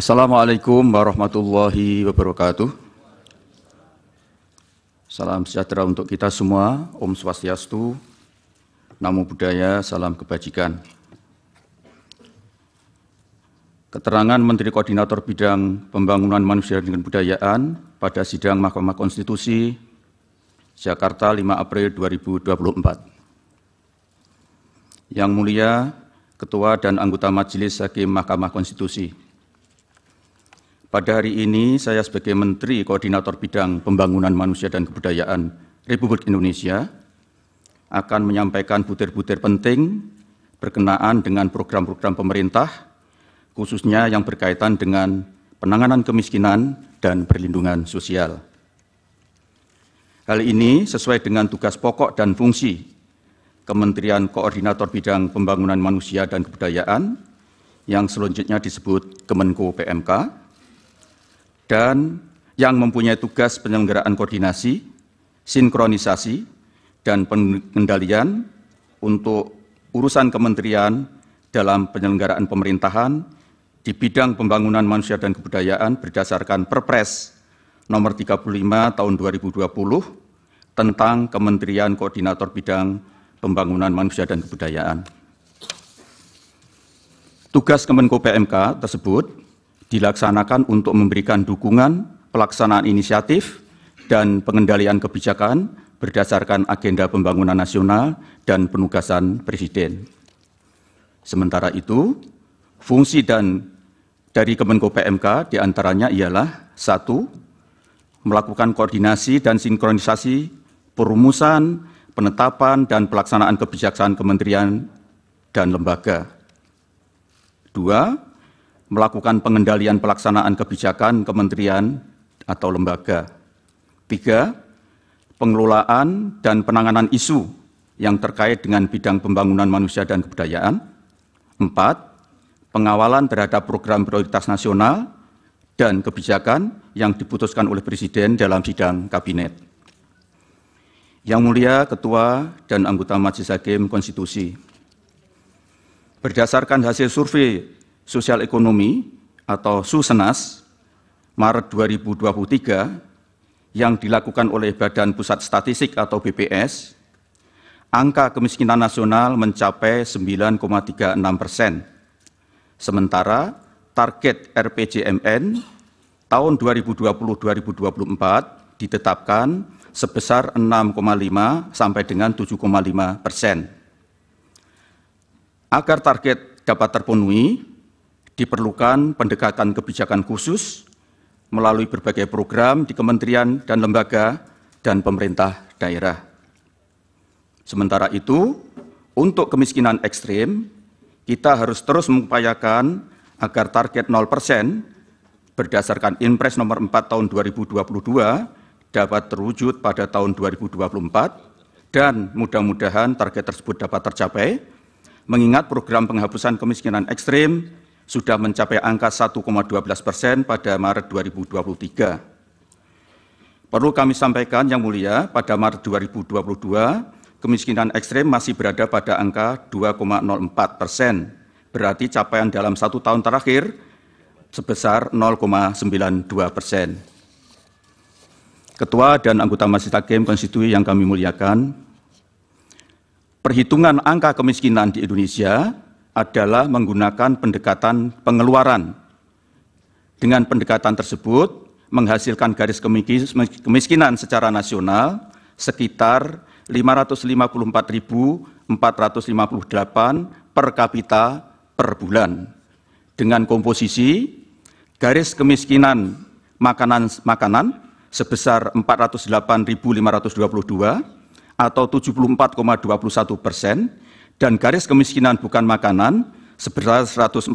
Assalamualaikum warahmatullahi wabarakatuh. Salam sejahtera untuk kita semua. Om Swastiastu, Namo Buddhaya, salam kebajikan. Keterangan Menteri Koordinator Bidang Pembangunan Manusia dan Kebudayaan pada sidang Mahkamah Konstitusi Jakarta 5 April 2024. Yang mulia Ketua dan anggota Majelis Hakim Mahkamah Konstitusi. Pada hari ini saya sebagai Menteri Koordinator Bidang Pembangunan Manusia dan Kebudayaan Republik Indonesia akan menyampaikan butir-butir penting berkenaan dengan program-program pemerintah, khususnya yang berkaitan dengan penanganan kemiskinan dan perlindungan sosial. Hal ini sesuai dengan tugas pokok dan fungsi Kementerian Koordinator Bidang Pembangunan Manusia dan Kebudayaan yang selanjutnya disebut Kemenko PMK dan yang mempunyai tugas penyelenggaraan koordinasi, sinkronisasi, dan pengendalian untuk urusan kementerian dalam penyelenggaraan pemerintahan di bidang pembangunan manusia dan kebudayaan berdasarkan Perpres nomor 35 tahun 2020 tentang Kementerian Koordinator Bidang Pembangunan Manusia dan Kebudayaan. Tugas Kemenko PMK tersebut dilaksanakan untuk memberikan dukungan pelaksanaan inisiatif dan pengendalian kebijakan berdasarkan agenda pembangunan nasional dan penugasan Presiden. Sementara itu, fungsi dari Kemenko PMK diantaranya ialah 1. Melakukan koordinasi dan sinkronisasi perumusan, penetapan, dan pelaksanaan kebijakan kementerian dan lembaga. 2. Melakukan pengendalian pelaksanaan kebijakan kementerian atau lembaga. 3. Pengelolaan dan penanganan isu yang terkait dengan bidang pembangunan manusia dan kebudayaan. 4. Pengawalan terhadap program prioritas nasional dan kebijakan yang diputuskan oleh Presiden dalam sidang kabinet. Yang mulia Ketua dan anggota Majelis Hakim Konstitusi, berdasarkan hasil survei sosial ekonomi atau Susenas Maret 2023 yang dilakukan oleh Badan Pusat Statistik atau BPS, angka kemiskinan nasional mencapai 9,36%. Sementara target RPJMN tahun 2020-2024 ditetapkan sebesar 6,5 sampai dengan 7,5%. Agar target dapat terpenuhi, diperlukan pendekatan kebijakan khusus melalui berbagai program di kementerian dan lembaga dan pemerintah daerah. Sementara itu, untuk kemiskinan ekstrim, kita harus terus mengupayakan agar target 0% berdasarkan Inpres nomor 4 tahun 2022 dapat terwujud pada tahun 2024 dan mudah-mudahan target tersebut dapat tercapai, mengingat program penghapusan kemiskinan ekstrim sudah mencapai angka 1,12% pada Maret 2023. Perlu kami sampaikan yang mulia, pada Maret 2022, kemiskinan ekstrim masih berada pada angka 2,04%, berarti capaian dalam 1 tahun terakhir sebesar 0,92%. Ketua dan anggota Majelis Hakim Konstitusi yang kami muliakan, perhitungan angka kemiskinan di Indonesia adalah menggunakan pendekatan pengeluaran. Dengan pendekatan tersebut, menghasilkan garis kemiskinan secara nasional sekitar 554.458 per kapita per bulan, dengan komposisi garis kemiskinan makanan sebesar 408.522 atau 74,21% dan garis kemiskinan bukan makanan sebesar 141.936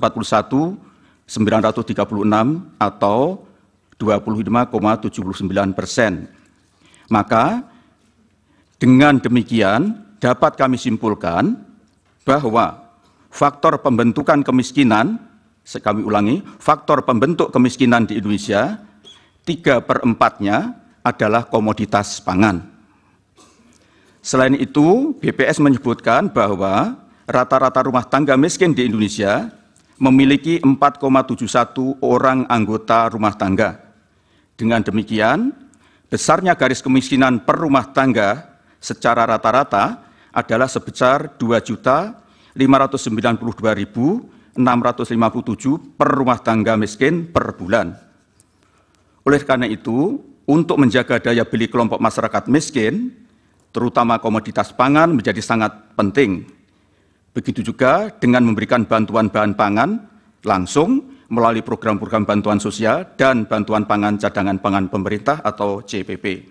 atau 25,79%. Maka dengan demikian dapat kami simpulkan bahwa faktor pembentukan kemiskinan, kami ulangi, faktor pembentuk kemiskinan di Indonesia 3/4-nya adalah komoditas pangan. Selain itu, BPS menyebutkan bahwa rata-rata rumah tangga miskin di Indonesia memiliki 4,71 orang anggota rumah tangga. Dengan demikian, besarnya garis kemiskinan per rumah tangga secara rata-rata adalah sebesar 2.592.657 per rumah tangga miskin per bulan. Oleh karena itu, untuk menjaga daya beli kelompok masyarakat miskin, terutama komoditas pangan menjadi sangat penting. Begitu juga dengan memberikan bantuan bahan pangan langsung melalui program-program bantuan sosial dan bantuan pangan cadangan pangan pemerintah atau CPP.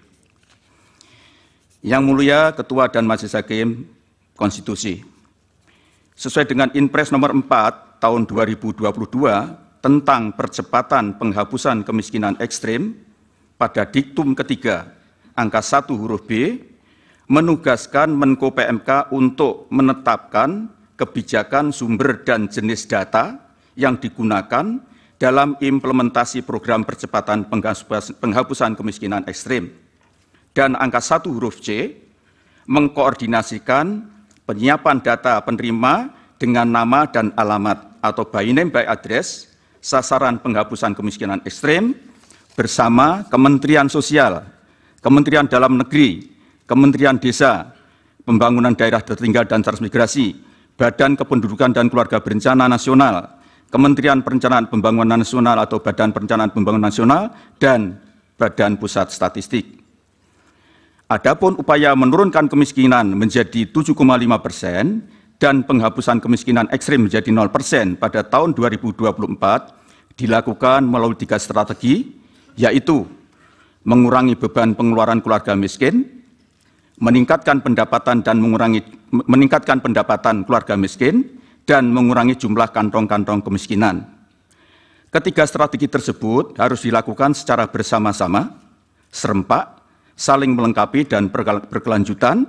Yang Mulia Ketua dan Majelis Hakim Konstitusi, sesuai dengan Inpres nomor 4 tahun 2022 tentang percepatan penghapusan kemiskinan ekstrim, pada diktum ketiga angka 1 huruf B, menugaskan Menko PMK untuk menetapkan kebijakan sumber dan jenis data yang digunakan dalam implementasi program percepatan penghapusan kemiskinan ekstrim. Dan angka 1 huruf C, mengkoordinasikan penyiapan data penerima dengan nama dan alamat atau by name by address sasaran penghapusan kemiskinan ekstrim bersama Kementerian Sosial, Kementerian Dalam Negeri, Kementerian Desa, Pembangunan Daerah Tertinggal dan Transmigrasi, Badan Kependudukan dan Keluarga Berencana Nasional, Kementerian Perencanaan Pembangunan Nasional atau Badan Perencanaan Pembangunan Nasional, dan Badan Pusat Statistik. Adapun upaya menurunkan kemiskinan menjadi 7,5% dan penghapusan kemiskinan ekstrim menjadi 0% pada tahun 2024 dilakukan melalui 3 strategi, yaitu mengurangi beban pengeluaran keluarga miskin, meningkatkan pendapatan keluarga miskin, dan mengurangi jumlah kantong-kantong kemiskinan. Ketiga strategi tersebut harus dilakukan secara bersama-sama, serempak, saling melengkapi dan berkelanjutan,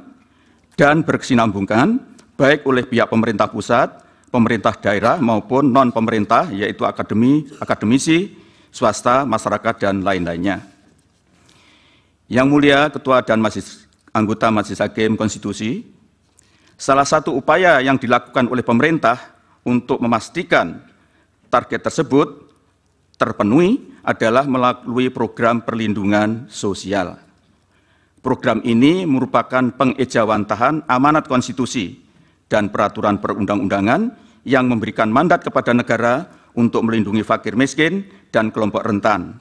dan berkesinambungan, baik oleh pihak pemerintah pusat, pemerintah daerah, maupun non-pemerintah, yaitu akademisi, swasta, masyarakat, dan lain-lainnya. Yang Mulia Ketua dan Anggota Majelis Hakim Konstitusi, salah satu upaya yang dilakukan oleh pemerintah untuk memastikan target tersebut terpenuhi adalah melalui program perlindungan sosial. Program ini merupakan pengejawantahan amanat konstitusi dan peraturan perundang-undangan yang memberikan mandat kepada negara untuk melindungi fakir miskin dan kelompok rentan.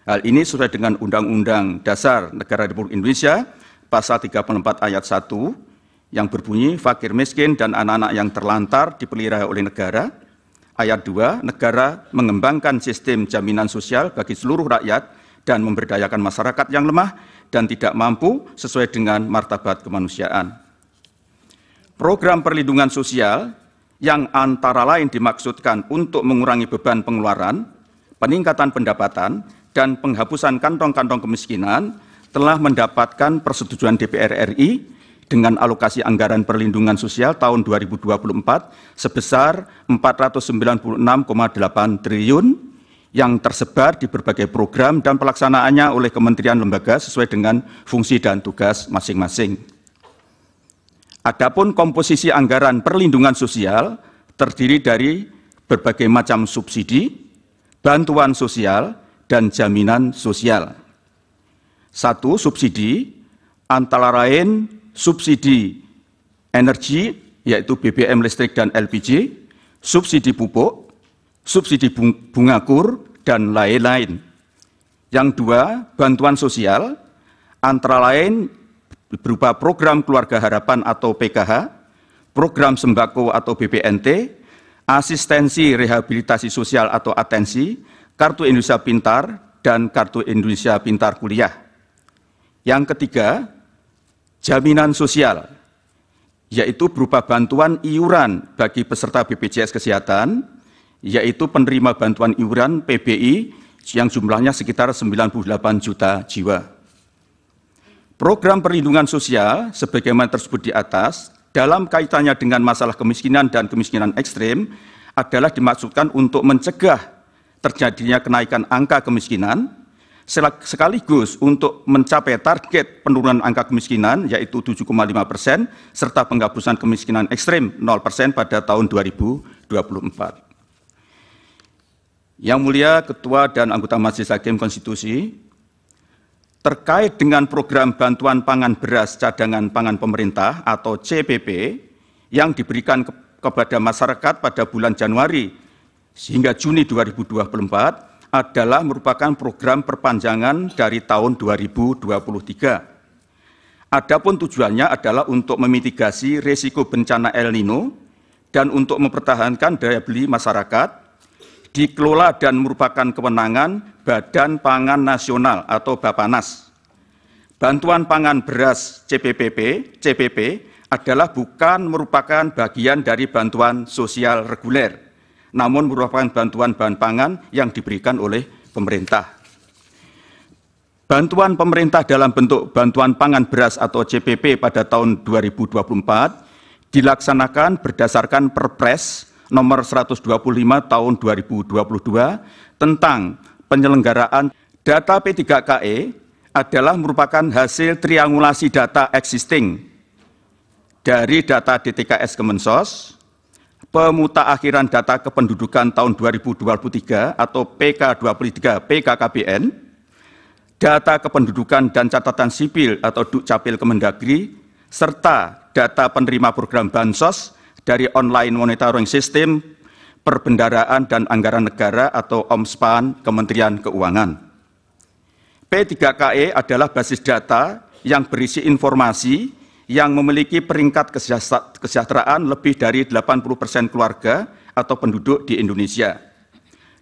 Hal ini sesuai dengan Undang-Undang Dasar Negara Republik Indonesia Pasal 34 ayat 1 yang berbunyi fakir miskin dan anak-anak yang terlantar dipelihara oleh negara. Ayat 2, negara mengembangkan sistem jaminan sosial bagi seluruh rakyat dan memberdayakan masyarakat yang lemah dan tidak mampu sesuai dengan martabat kemanusiaan. Program perlindungan sosial yang antara lain dimaksudkan untuk mengurangi beban pengeluaran, peningkatan pendapatan, dan penghapusan kantong-kantong kemiskinan telah mendapatkan persetujuan DPR RI dengan alokasi anggaran perlindungan sosial tahun 2024 sebesar 496,8 triliun yang tersebar di berbagai program dan pelaksanaannya oleh kementerian lembaga sesuai dengan fungsi dan tugas masing-masing. Adapun komposisi anggaran perlindungan sosial terdiri dari berbagai macam subsidi, bantuan sosial, dan jaminan sosial. 1. Subsidi, antara lain subsidi energi, yaitu BBM listrik dan LPG, subsidi pupuk, subsidi bunga kur, dan lain-lain. Yang 2, bantuan sosial, antara lain berupa program Keluarga Harapan atau PKH, program sembako atau BPNT, asistensi rehabilitasi sosial atau atensi, Kartu Indonesia Pintar, dan Kartu Indonesia Pintar Kuliah. Yang ketiga, jaminan sosial, yaitu berupa bantuan iuran bagi peserta BPJS Kesehatan, yaitu penerima bantuan iuran PBI yang jumlahnya sekitar 98 juta jiwa. Program perlindungan sosial sebagaimana tersebut di atas dalam kaitannya dengan masalah kemiskinan dan kemiskinan ekstrim adalah dimaksudkan untuk mencegah terjadinya kenaikan angka kemiskinan sekaligus untuk mencapai target penurunan angka kemiskinan yaitu 7,5% serta penghapusan kemiskinan ekstrim 0% pada tahun 2024. Yang Mulia Ketua dan anggota Majelis Hakim Konstitusi, terkait dengan program bantuan pangan beras cadangan pangan pemerintah atau CPP yang diberikan kepada masyarakat pada bulan Januari hingga Juni 2024 adalah merupakan program perpanjangan dari tahun 2023. Adapun tujuannya adalah untuk memitigasi risiko bencana El Nino dan untuk mempertahankan daya beli masyarakat, dikelola dan merupakan kewenangan Badan Pangan Nasional atau Bapanas. Bantuan pangan beras CPP adalah bukan merupakan bagian dari bantuan sosial reguler, namun merupakan bantuan bahan pangan yang diberikan oleh pemerintah. Bantuan pemerintah dalam bentuk bantuan pangan beras atau CPP pada tahun 2024 dilaksanakan berdasarkan Perpres nomor 125 tahun 2022 tentang penyelenggaraan data P3KE adalah merupakan hasil triangulasi data existing dari data DTKS Kemensos, pemutakhiran data kependudukan tahun 2023 atau PK23 PKKBN, data kependudukan dan catatan sipil atau Dukcapil Kemendagri, serta data penerima program Bansos dari Online Monitoring System Perbendaraan dan Anggaran Negara atau OMSPAN Kementerian Keuangan. P3KE adalah basis data yang berisi informasi yang memiliki peringkat kesejahteraan lebih dari 80% keluarga atau penduduk di Indonesia.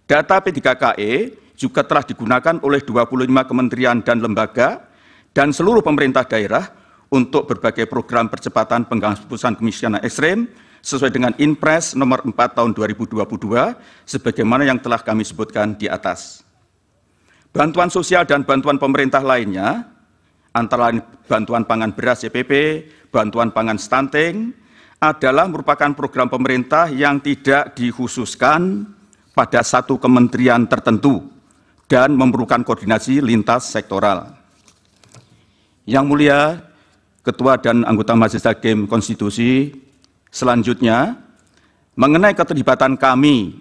Data P3KE juga telah digunakan oleh 25 kementerian dan lembaga dan seluruh pemerintah daerah untuk berbagai program percepatan penghapusan kemiskinan ekstrem sesuai dengan Inpres nomor 4 tahun 2022 sebagaimana yang telah kami sebutkan di atas. Bantuan sosial dan bantuan pemerintah lainnya antara lain bantuan pangan beras CPP, bantuan pangan stunting, adalah merupakan program pemerintah yang tidak dikhususkan pada satu kementerian tertentu dan memerlukan koordinasi lintas sektoral. Yang Mulia Ketua dan anggota Majelis Hakim Konstitusi, selanjutnya mengenai keterlibatan kami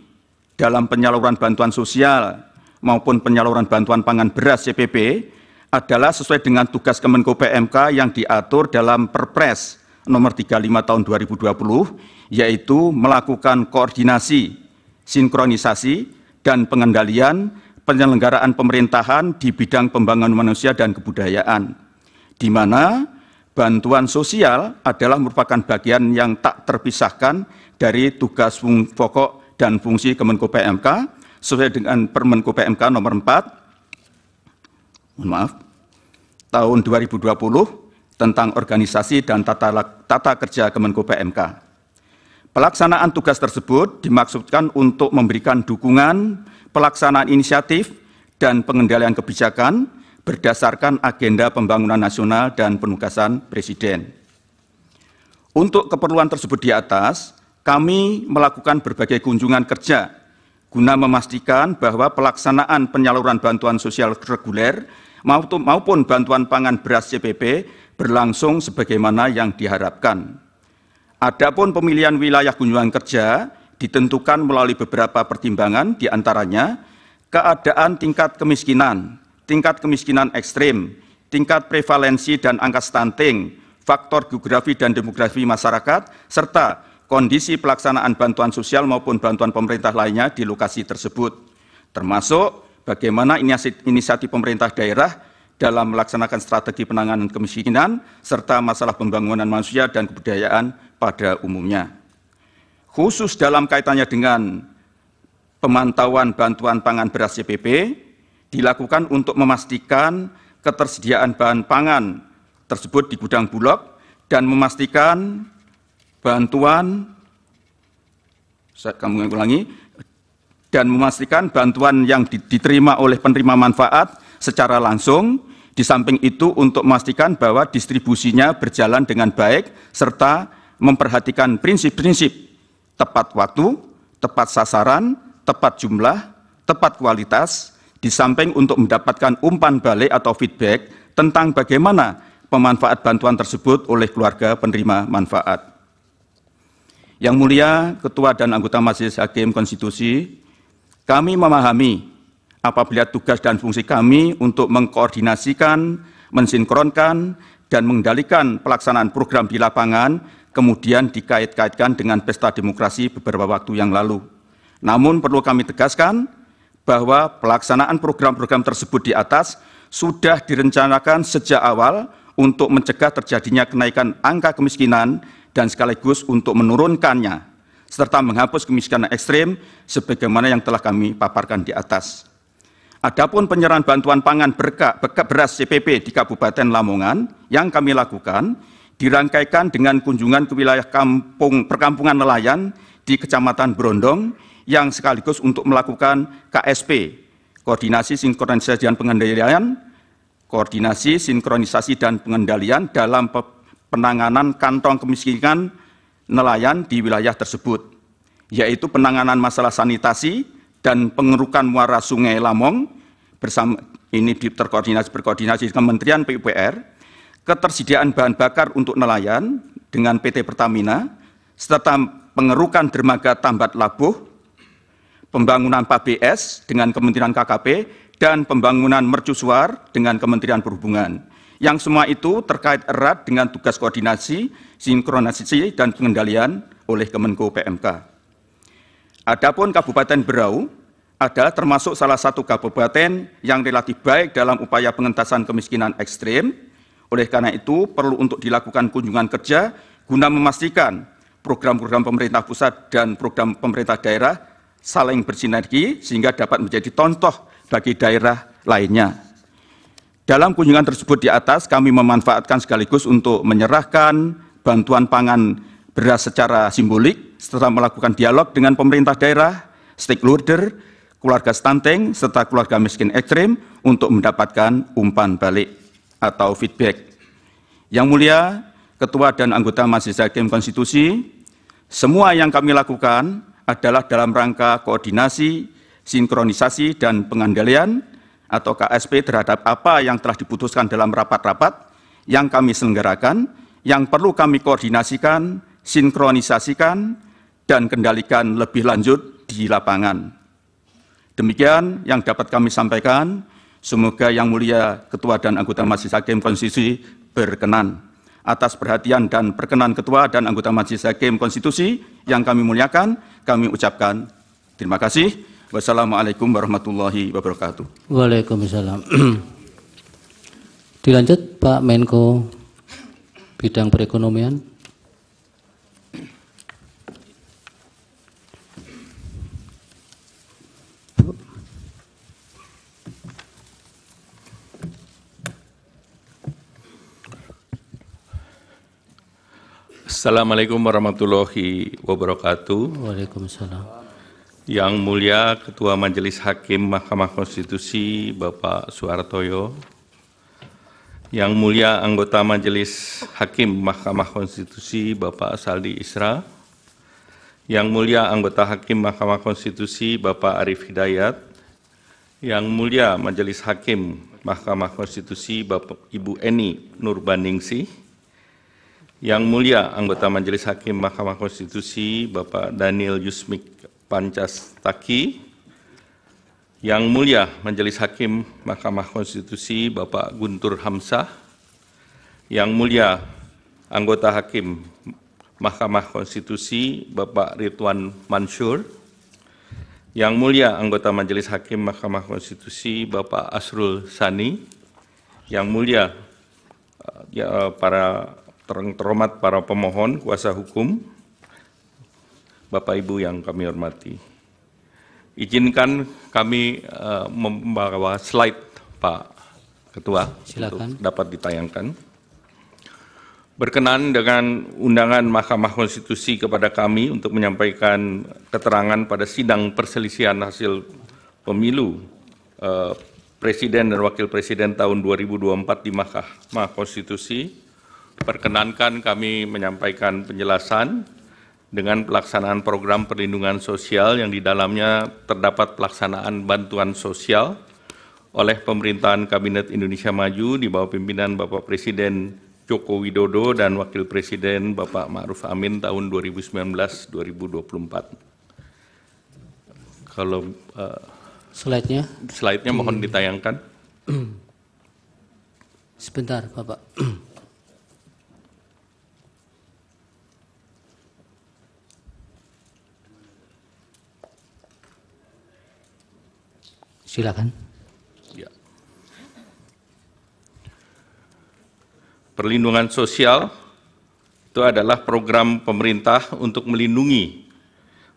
dalam penyaluran bantuan sosial maupun penyaluran bantuan pangan beras CPP adalah sesuai dengan tugas Kemenko PMK yang diatur dalam Perpres nomor 35 tahun 2020, yaitu melakukan koordinasi, sinkronisasi, dan pengendalian penyelenggaraan pemerintahan di bidang pembangunan manusia dan kebudayaan, di mana bantuan sosial adalah merupakan bagian yang tak terpisahkan dari tugas pokok dan fungsi Kemenko PMK sesuai dengan Permenko PMK nomor 4 tahun 2020 tentang organisasi dan tata kerja Kemenko PMK. Pelaksanaan tugas tersebut dimaksudkan untuk memberikan dukungan pelaksanaan inisiatif dan pengendalian kebijakan berdasarkan agenda pembangunan nasional dan penugasan Presiden. Untuk keperluan tersebut di atas, kami melakukan berbagai kunjungan kerja guna memastikan bahwa pelaksanaan penyaluran bantuan sosial reguler maupun bantuan pangan beras CPP berlangsung sebagaimana yang diharapkan. Adapun pemilihan wilayah kunjungan kerja ditentukan melalui beberapa pertimbangan, diantaranya keadaan tingkat kemiskinan ekstrim, tingkat prevalensi dan angka stunting, faktor geografi dan demografi masyarakat, serta kondisi pelaksanaan bantuan sosial maupun bantuan pemerintah lainnya di lokasi tersebut, termasuk bagaimana inisiatif pemerintah daerah dalam melaksanakan strategi penanganan kemiskinan serta masalah pembangunan manusia dan kebudayaan pada umumnya. Khusus dalam kaitannya dengan pemantauan bantuan pangan beras CPP dilakukan untuk memastikan ketersediaan bahan pangan tersebut di gudang Bulog dan memastikan bantuan yang diterima oleh penerima manfaat secara langsung, di samping itu untuk memastikan bahwa distribusinya berjalan dengan baik, serta memperhatikan prinsip-prinsip tepat waktu, tepat sasaran, tepat jumlah, tepat kualitas, di samping untuk mendapatkan umpan balik atau feedback tentang bagaimana pemanfaat bantuan tersebut oleh keluarga penerima manfaat. Yang Mulia Ketua dan anggota Majelis Hakim Konstitusi, Kami memahami apabila tugas dan fungsi kami untuk mengkoordinasikan, mensinkronkan, dan mengendalikan pelaksanaan program di lapangan kemudian dikait-kaitkan dengan pesta demokrasi beberapa waktu yang lalu. Namun perlu kami tegaskan bahwa pelaksanaan program-program tersebut di atas sudah direncanakan sejak awal untuk mencegah terjadinya kenaikan angka kemiskinan dan sekaligus untuk menurunkannya, serta menghapus kemiskinan ekstrim sebagaimana yang telah kami paparkan di atas. Adapun penyerahan bantuan pangan beras CPP di Kabupaten Lamongan yang kami lakukan dirangkaikan dengan kunjungan ke wilayah perkampungan nelayan di Kecamatan Brondong yang sekaligus untuk melakukan KSP, koordinasi sinkronisasi dan pengendalian dalam penanganan kantong kemiskinan nelayan di wilayah tersebut, yaitu penanganan masalah sanitasi dan pengerukan muara Sungai Lamong bersama ini berkoordinasi dengan Kementerian PUPR, ketersediaan bahan bakar untuk nelayan dengan PT Pertamina, serta pengerukan dermaga Tambat Labuh, pembangunan PABS dengan Kementerian KKP, dan pembangunan mercusuar dengan Kementerian Perhubungan. Yang semua itu terkait erat dengan tugas koordinasi, sinkronisasi, dan pengendalian oleh Kemenko PMK. Adapun Kabupaten Berau adalah termasuk salah satu kabupaten yang relatif baik dalam upaya pengentasan kemiskinan ekstrim. Oleh karena itu, perlu untuk dilakukan kunjungan kerja guna memastikan program-program pemerintah pusat dan program pemerintah daerah saling bersinergi sehingga dapat menjadi contoh bagi daerah lainnya. Dalam kunjungan tersebut di atas, kami memanfaatkan sekaligus untuk menyerahkan bantuan pangan beras secara simbolik, serta melakukan dialog dengan pemerintah daerah, stakeholder, keluarga stunting, serta keluarga miskin ekstrim untuk mendapatkan umpan balik atau feedback. Yang mulia, Ketua dan anggota Majelis Hakim Konstitusi, semua yang kami lakukan adalah dalam rangka koordinasi, sinkronisasi, dan pengendalian atau KSP terhadap apa yang telah diputuskan dalam rapat-rapat yang kami selenggarakan, yang perlu kami koordinasikan, sinkronisasikan, dan kendalikan lebih lanjut di lapangan. Demikian yang dapat kami sampaikan. Semoga Yang Mulia Ketua dan anggota Majelis Hakim Konstitusi berkenan. Atas perhatian dan perkenan Ketua dan anggota Majelis Hakim Konstitusi yang kami muliakan, kami ucapkan terima kasih. Wassalamualaikum warahmatullahi wabarakatuh. Waalaikumsalam. Dilanjut Pak Menko Bidang Perekonomian. Assalamualaikum warahmatullahi wabarakatuh. Waalaikumsalam. Yang Mulia Ketua Majelis Hakim Mahkamah Konstitusi Bapak Suhartoyo, Yang Mulia Anggota Majelis Hakim Mahkamah Konstitusi Bapak Saldi Isra, Yang Mulia Anggota Hakim Mahkamah Konstitusi Bapak Arif Hidayat, Yang Mulia Majelis Hakim Mahkamah Konstitusi Bapak Ibu Eni Nurbaningsih, Yang Mulia Anggota Majelis Hakim Mahkamah Konstitusi Bapak Daniel Yusmik Pancastaki, Yang Mulia Majelis Hakim Mahkamah Konstitusi Bapak Guntur Hamzah, Yang Mulia Anggota Hakim Mahkamah Konstitusi Bapak Ridwan Mansur, Yang Mulia Anggota Majelis Hakim Mahkamah Konstitusi Bapak Asrul Sani, Yang Mulia para terhormat para pemohon, kuasa hukum, Bapak Ibu yang kami hormati. Izinkan kami membawa slide Pak Ketua. Silakan. Untuk dapat ditayangkan. Berkenan dengan undangan Mahkamah Konstitusi kepada kami untuk menyampaikan keterangan pada sidang perselisihan hasil pemilu Presiden dan Wakil Presiden tahun 2024 di Mahkamah Konstitusi. Perkenankan kami menyampaikan penjelasan dengan pelaksanaan program perlindungan sosial yang di dalamnya terdapat pelaksanaan bantuan sosial oleh pemerintahan Kabinet Indonesia Maju di bawah pimpinan Bapak Presiden Joko Widodo dan Wakil Presiden Bapak Ma'ruf Amin tahun 2019-2024. Kalau Slide-nya slide-nya mohon ditayangkan. sebentar, Bapak. Silakan. Ya. Perlindungan sosial itu adalah program pemerintah untuk melindungi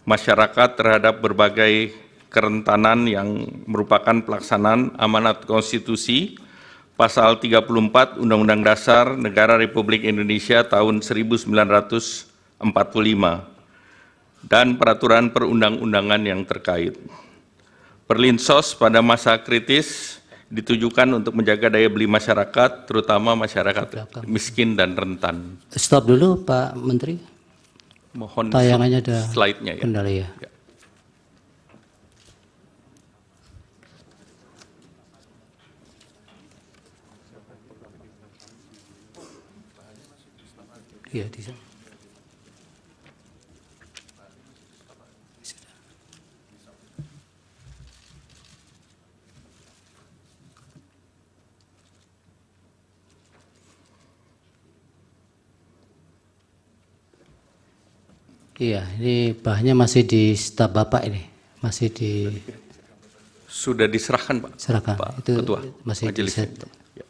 masyarakat terhadap berbagai kerentanan yang merupakan pelaksanaan amanat konstitusi pasal 34 Undang-Undang Dasar Negara Republik Indonesia tahun 1945 dan peraturan perundang-undangan yang terkait. Perlinsos pada masa kritis ditujukan untuk menjaga daya beli masyarakat, terutama masyarakat miskin dan rentan. Stop dulu, Pak Menteri. Mohon Tayangannya ada slide-nya ya. kendala ya. Ya. Iya, di sana. Iya, ini bahannya masih di staf Bapak ini, masih Sudah diserahkan Pak. diserahkan. Pak Itu Ketua masih di Majelis. set. Ya.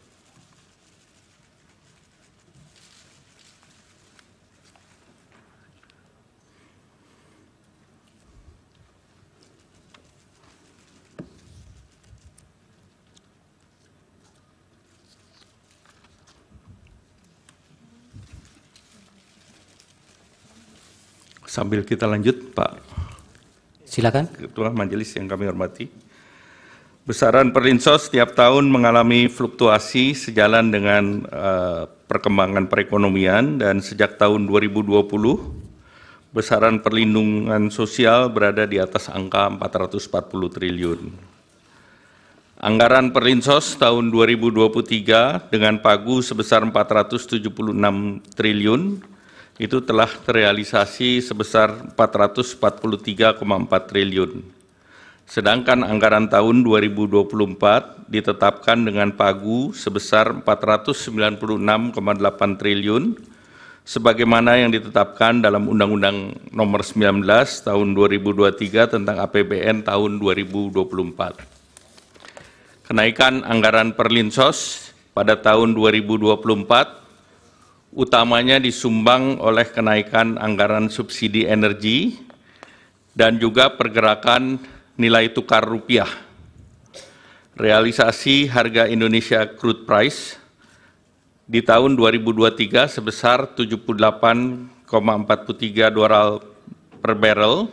Sambil kita lanjut, Pak Silakan. Ketua Majelis yang kami hormati. Besaran perlinsos setiap tahun mengalami fluktuasi sejalan dengan perkembangan perekonomian dan sejak tahun 2020 besaran perlindungan sosial berada di atas angka 440 triliun. Anggaran perlinsos tahun 2023 dengan pagu sebesar 476 triliun itu telah terrealisasi sebesar 443,4 triliun. Sedangkan anggaran tahun 2024 ditetapkan dengan pagu sebesar 496,8 triliun, sebagaimana yang ditetapkan dalam Undang-Undang Nomor 19 Tahun 2023 tentang APBN tahun 2024. Kenaikan anggaran perlinsos pada tahun 2024 utamanya disumbang oleh kenaikan anggaran subsidi energi dan juga pergerakan nilai tukar rupiah. Realisasi harga Indonesia crude price di tahun 2023 sebesar 78,43 dolar per barrel,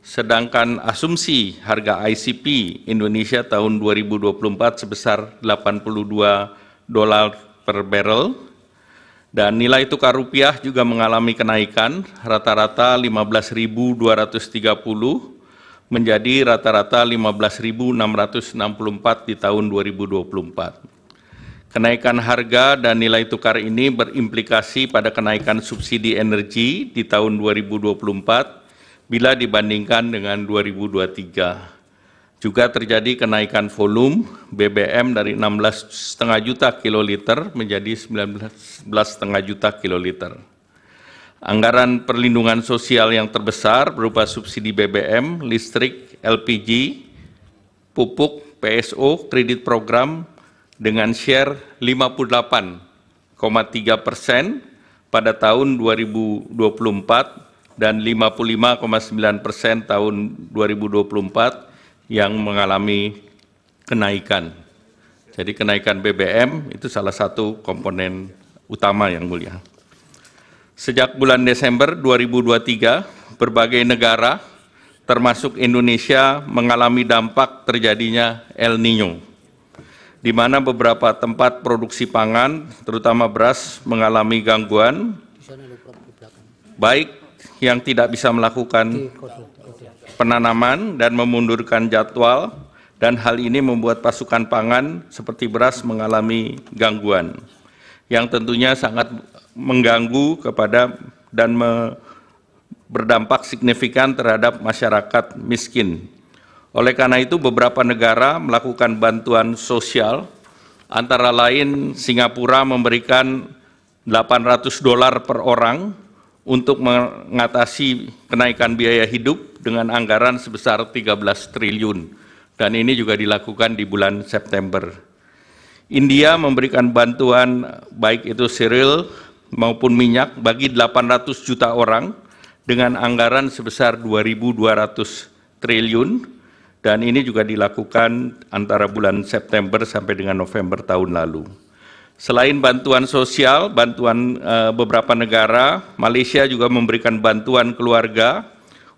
sedangkan asumsi harga ICP Indonesia tahun 2024 sebesar 82 dolar per barrel, dan nilai tukar rupiah juga mengalami kenaikan rata-rata 15.230 menjadi rata-rata 15.664 di tahun 2024. Kenaikan harga dan nilai tukar ini berimplikasi pada kenaikan subsidi energi di tahun 2024 bila dibandingkan dengan 2023. Juga terjadi kenaikan volume BBM dari 16,5 juta kiloliter menjadi 19,5 juta kiloliter. Anggaran perlindungan sosial yang terbesar berupa subsidi BBM, listrik, LPG, pupuk, PSO, kredit program dengan share 58,3% pada tahun 2024 dan 55,9% tahun 2024 yang mengalami kenaikan. Jadi kenaikan BBM itu salah satu komponen utama yang mulia. Sejak bulan Desember 2023, berbagai negara termasuk Indonesia mengalami dampak terjadinya El Niño, di mana beberapa tempat produksi pangan, terutama beras, mengalami gangguan, baik yang tidak bisa melakukan penanaman dan memundurkan jadwal, dan hal ini membuat pasukan pangan seperti beras mengalami gangguan yang tentunya sangat mengganggu kepada dan berdampak signifikan terhadap masyarakat miskin. Oleh karena itu, beberapa negara melakukan bantuan sosial, antara lain Singapura memberikan $800 per orang untuk mengatasi kenaikan biaya hidup dengan anggaran sebesar 13 triliun. Dan ini juga dilakukan di bulan September. India memberikan bantuan baik itu cereal maupun minyak bagi 800 juta orang dengan anggaran sebesar 2.200 triliun, dan ini juga dilakukan antara bulan September sampai dengan November tahun lalu. Selain bantuan sosial, bantuan beberapa negara, Malaysia juga memberikan bantuan keluarga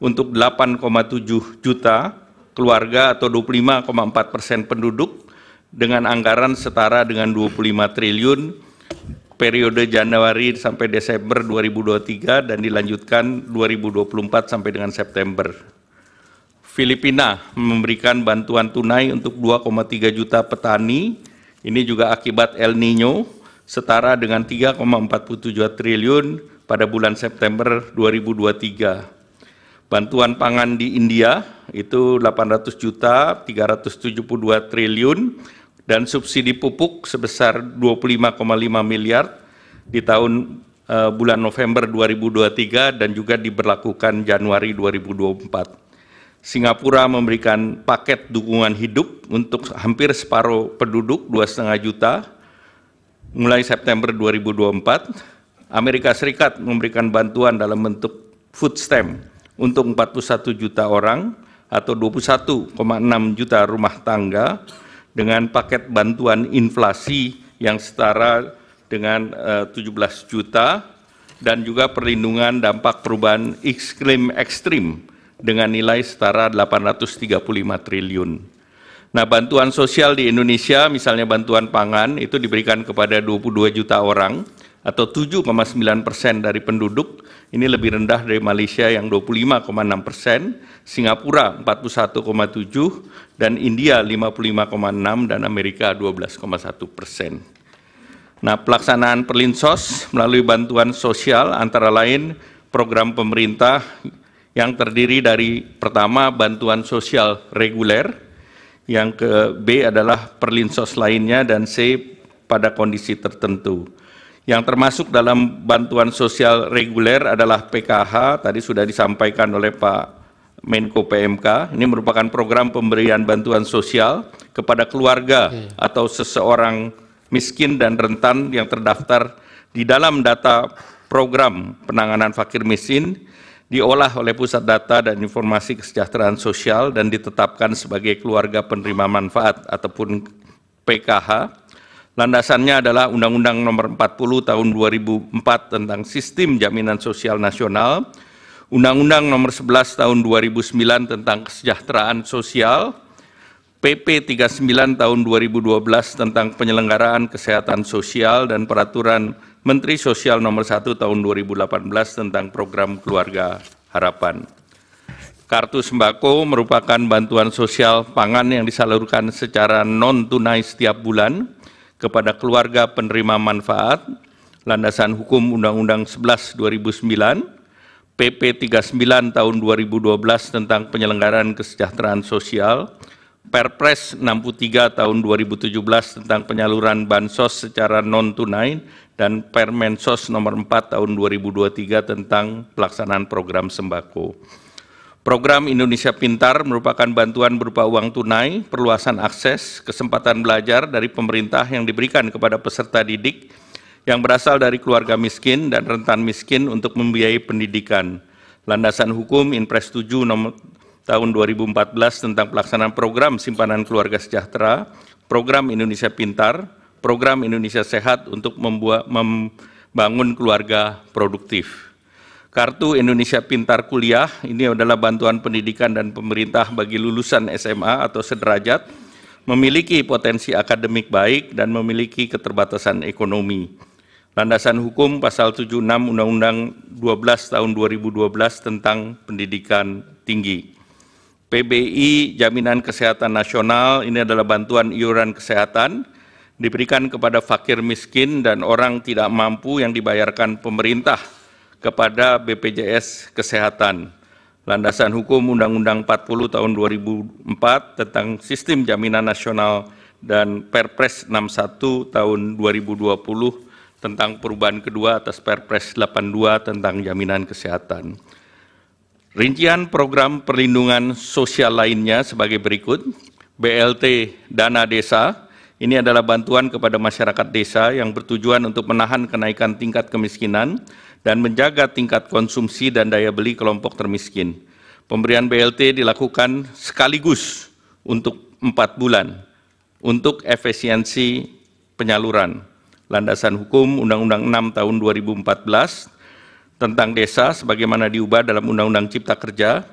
untuk 8,7 juta keluarga atau 25,4% penduduk dengan anggaran setara dengan 25 triliun periode Januari sampai Desember 2023 dan dilanjutkan 2024 sampai dengan September. Filipina memberikan bantuan tunai untuk 2,3 juta petani, ini juga akibat El Nino, setara dengan 3,47 triliun pada bulan September 2023. Bantuan pangan di India itu 800 juta, 372 triliun, dan subsidi pupuk sebesar 25,5 miliar di tahun bulan November 2023 dan juga diberlakukan Januari 2024. Singapura memberikan paket dukungan hidup untuk hampir separuh penduduk 2,5 juta mulai September 2024. Amerika Serikat memberikan bantuan dalam bentuk food stamp untuk 41 juta orang atau 21,6 juta rumah tangga dengan paket bantuan inflasi yang setara dengan 17 juta dan juga perlindungan dampak perubahan iklim ekstrim dengan nilai setara 835 triliun. Nah, bantuan sosial di Indonesia, misalnya bantuan pangan, itu diberikan kepada 22 juta orang atau 7,9% dari penduduk. Ini lebih rendah dari Malaysia yang 25,6%, Singapura 41,7%, dan India 55,6%, dan Amerika 12,1%. Nah, pelaksanaan Perlinsos melalui bantuan sosial antara lain program pemerintah yang terdiri dari pertama bantuan sosial reguler, yang ke B adalah Perlinsos lainnya, dan C pada kondisi tertentu. Yang termasuk dalam bantuan sosial reguler adalah PKH, tadi sudah disampaikan oleh Pak Menko PMK. Ini merupakan program pemberian bantuan sosial kepada keluarga atau seseorang miskin dan rentan yang terdaftar di dalam data program penanganan fakir miskin, diolah oleh Pusat Data dan Informasi Kesejahteraan Sosial dan ditetapkan sebagai keluarga penerima manfaat ataupun PKH. Landasannya adalah Undang-Undang Nomor 40 Tahun 2004 tentang Sistem Jaminan Sosial Nasional, Undang-Undang Nomor 11 Tahun 2009 tentang Kesejahteraan Sosial, PP 39 Tahun 2012 tentang Penyelenggaraan Kesehatan Sosial, dan Peraturan Menteri Sosial Nomor 1 Tahun 2018 tentang Program Keluarga Harapan. Kartu sembako merupakan bantuan sosial pangan yang disalurkan secara non-tunai setiap bulan kepada keluarga penerima manfaat, landasan hukum Undang-Undang 11 2009, PP 39 Tahun 2012 tentang Penyelenggaraan Kesejahteraan Sosial, Perpres 63 Tahun 2017 tentang penyaluran bansos secara non-tunai, dan Permensos Nomor 4 Tahun 2023 tentang pelaksanaan program sembako. Program Indonesia Pintar merupakan bantuan berupa uang tunai, perluasan akses, kesempatan belajar dari pemerintah yang diberikan kepada peserta didik yang berasal dari keluarga miskin dan rentan miskin untuk membiayai pendidikan. Landasan hukum Inpres 7 Nomor Tahun 2014 tentang pelaksanaan program simpanan keluarga sejahtera, program Indonesia Pintar, program Indonesia Sehat untuk membangun keluarga produktif. Kartu Indonesia Pintar Kuliah ini adalah bantuan pendidikan dan pemerintah bagi lulusan SMA atau sederajat, memiliki potensi akademik baik dan memiliki keterbatasan ekonomi. Landasan hukum pasal 76 Undang-Undang 12 tahun 2012 tentang pendidikan tinggi. PBI Jaminan Kesehatan Nasional ini adalah bantuan iuran kesehatan diberikan kepada fakir miskin dan orang tidak mampu yang dibayarkan pemerintah kepada BPJS Kesehatan. landasan hukum Undang-Undang 40 tahun 2004 tentang Sistem Jaminan Nasional dan Perpres 61 tahun 2020 tentang perubahan kedua atas Perpres 82 tentang jaminan kesehatan. Rincian program perlindungan sosial lainnya sebagai berikut. BLT Dana Desa, ini adalah bantuan kepada masyarakat desa yang bertujuan untuk menahan kenaikan tingkat kemiskinan dan menjaga tingkat konsumsi dan daya beli kelompok termiskin. Pemberian BLT dilakukan sekaligus untuk 4 bulan untuk efisiensi penyaluran. Landasan hukum Undang-Undang 6 tahun 2014 tentang desa sebagaimana diubah dalam Undang-Undang Cipta Kerja,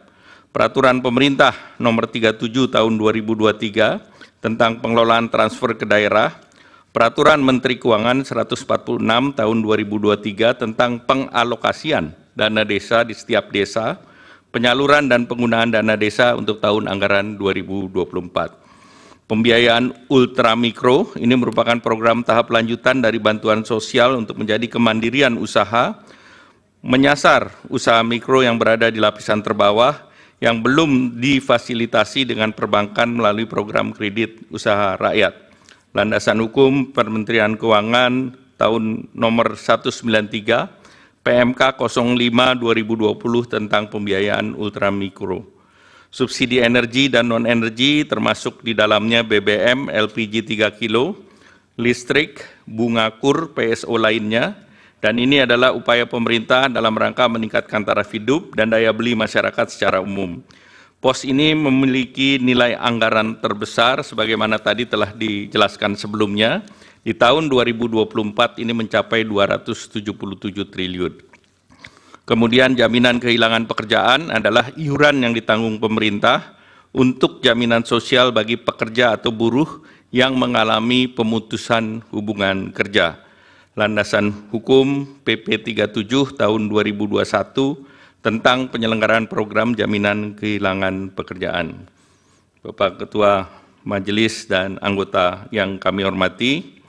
Peraturan Pemerintah Nomor 37 tahun 2023 tentang pengelolaan transfer ke daerah, Peraturan Menteri Keuangan 146 tahun 2023 tentang pengalokasian dana desa di setiap desa, penyaluran dan penggunaan dana desa untuk tahun anggaran 2024. Pembiayaan ultramikro ini merupakan program tahap lanjutan dari bantuan sosial untuk menjadi kemandirian usaha, menyasar usaha mikro yang berada di lapisan terbawah yang belum difasilitasi dengan perbankan melalui program kredit usaha rakyat. Landasan hukum Kementerian Keuangan tahun nomor 193 PMK 05 2020 tentang pembiayaan ultramikro. Subsidi energi dan non-energi termasuk di dalamnya BBM, LPG 3 kilo, listrik, bunga kur, PSO lainnya. Dan ini adalah upaya pemerintah dalam rangka meningkatkan taraf hidup dan daya beli masyarakat secara umum. Pos ini memiliki nilai anggaran terbesar sebagaimana tadi telah dijelaskan sebelumnya. Di tahun 2024 ini mencapai 277 triliun. Kemudian jaminan kehilangan pekerjaan adalah iuran yang ditanggung pemerintah untuk jaminan sosial bagi pekerja atau buruh yang mengalami pemutusan hubungan kerja. Landasan hukum PP 37 tahun 2021 tentang penyelenggaraan program jaminan kehilangan pekerjaan. Bapak Ketua Majelis dan anggota yang kami hormati,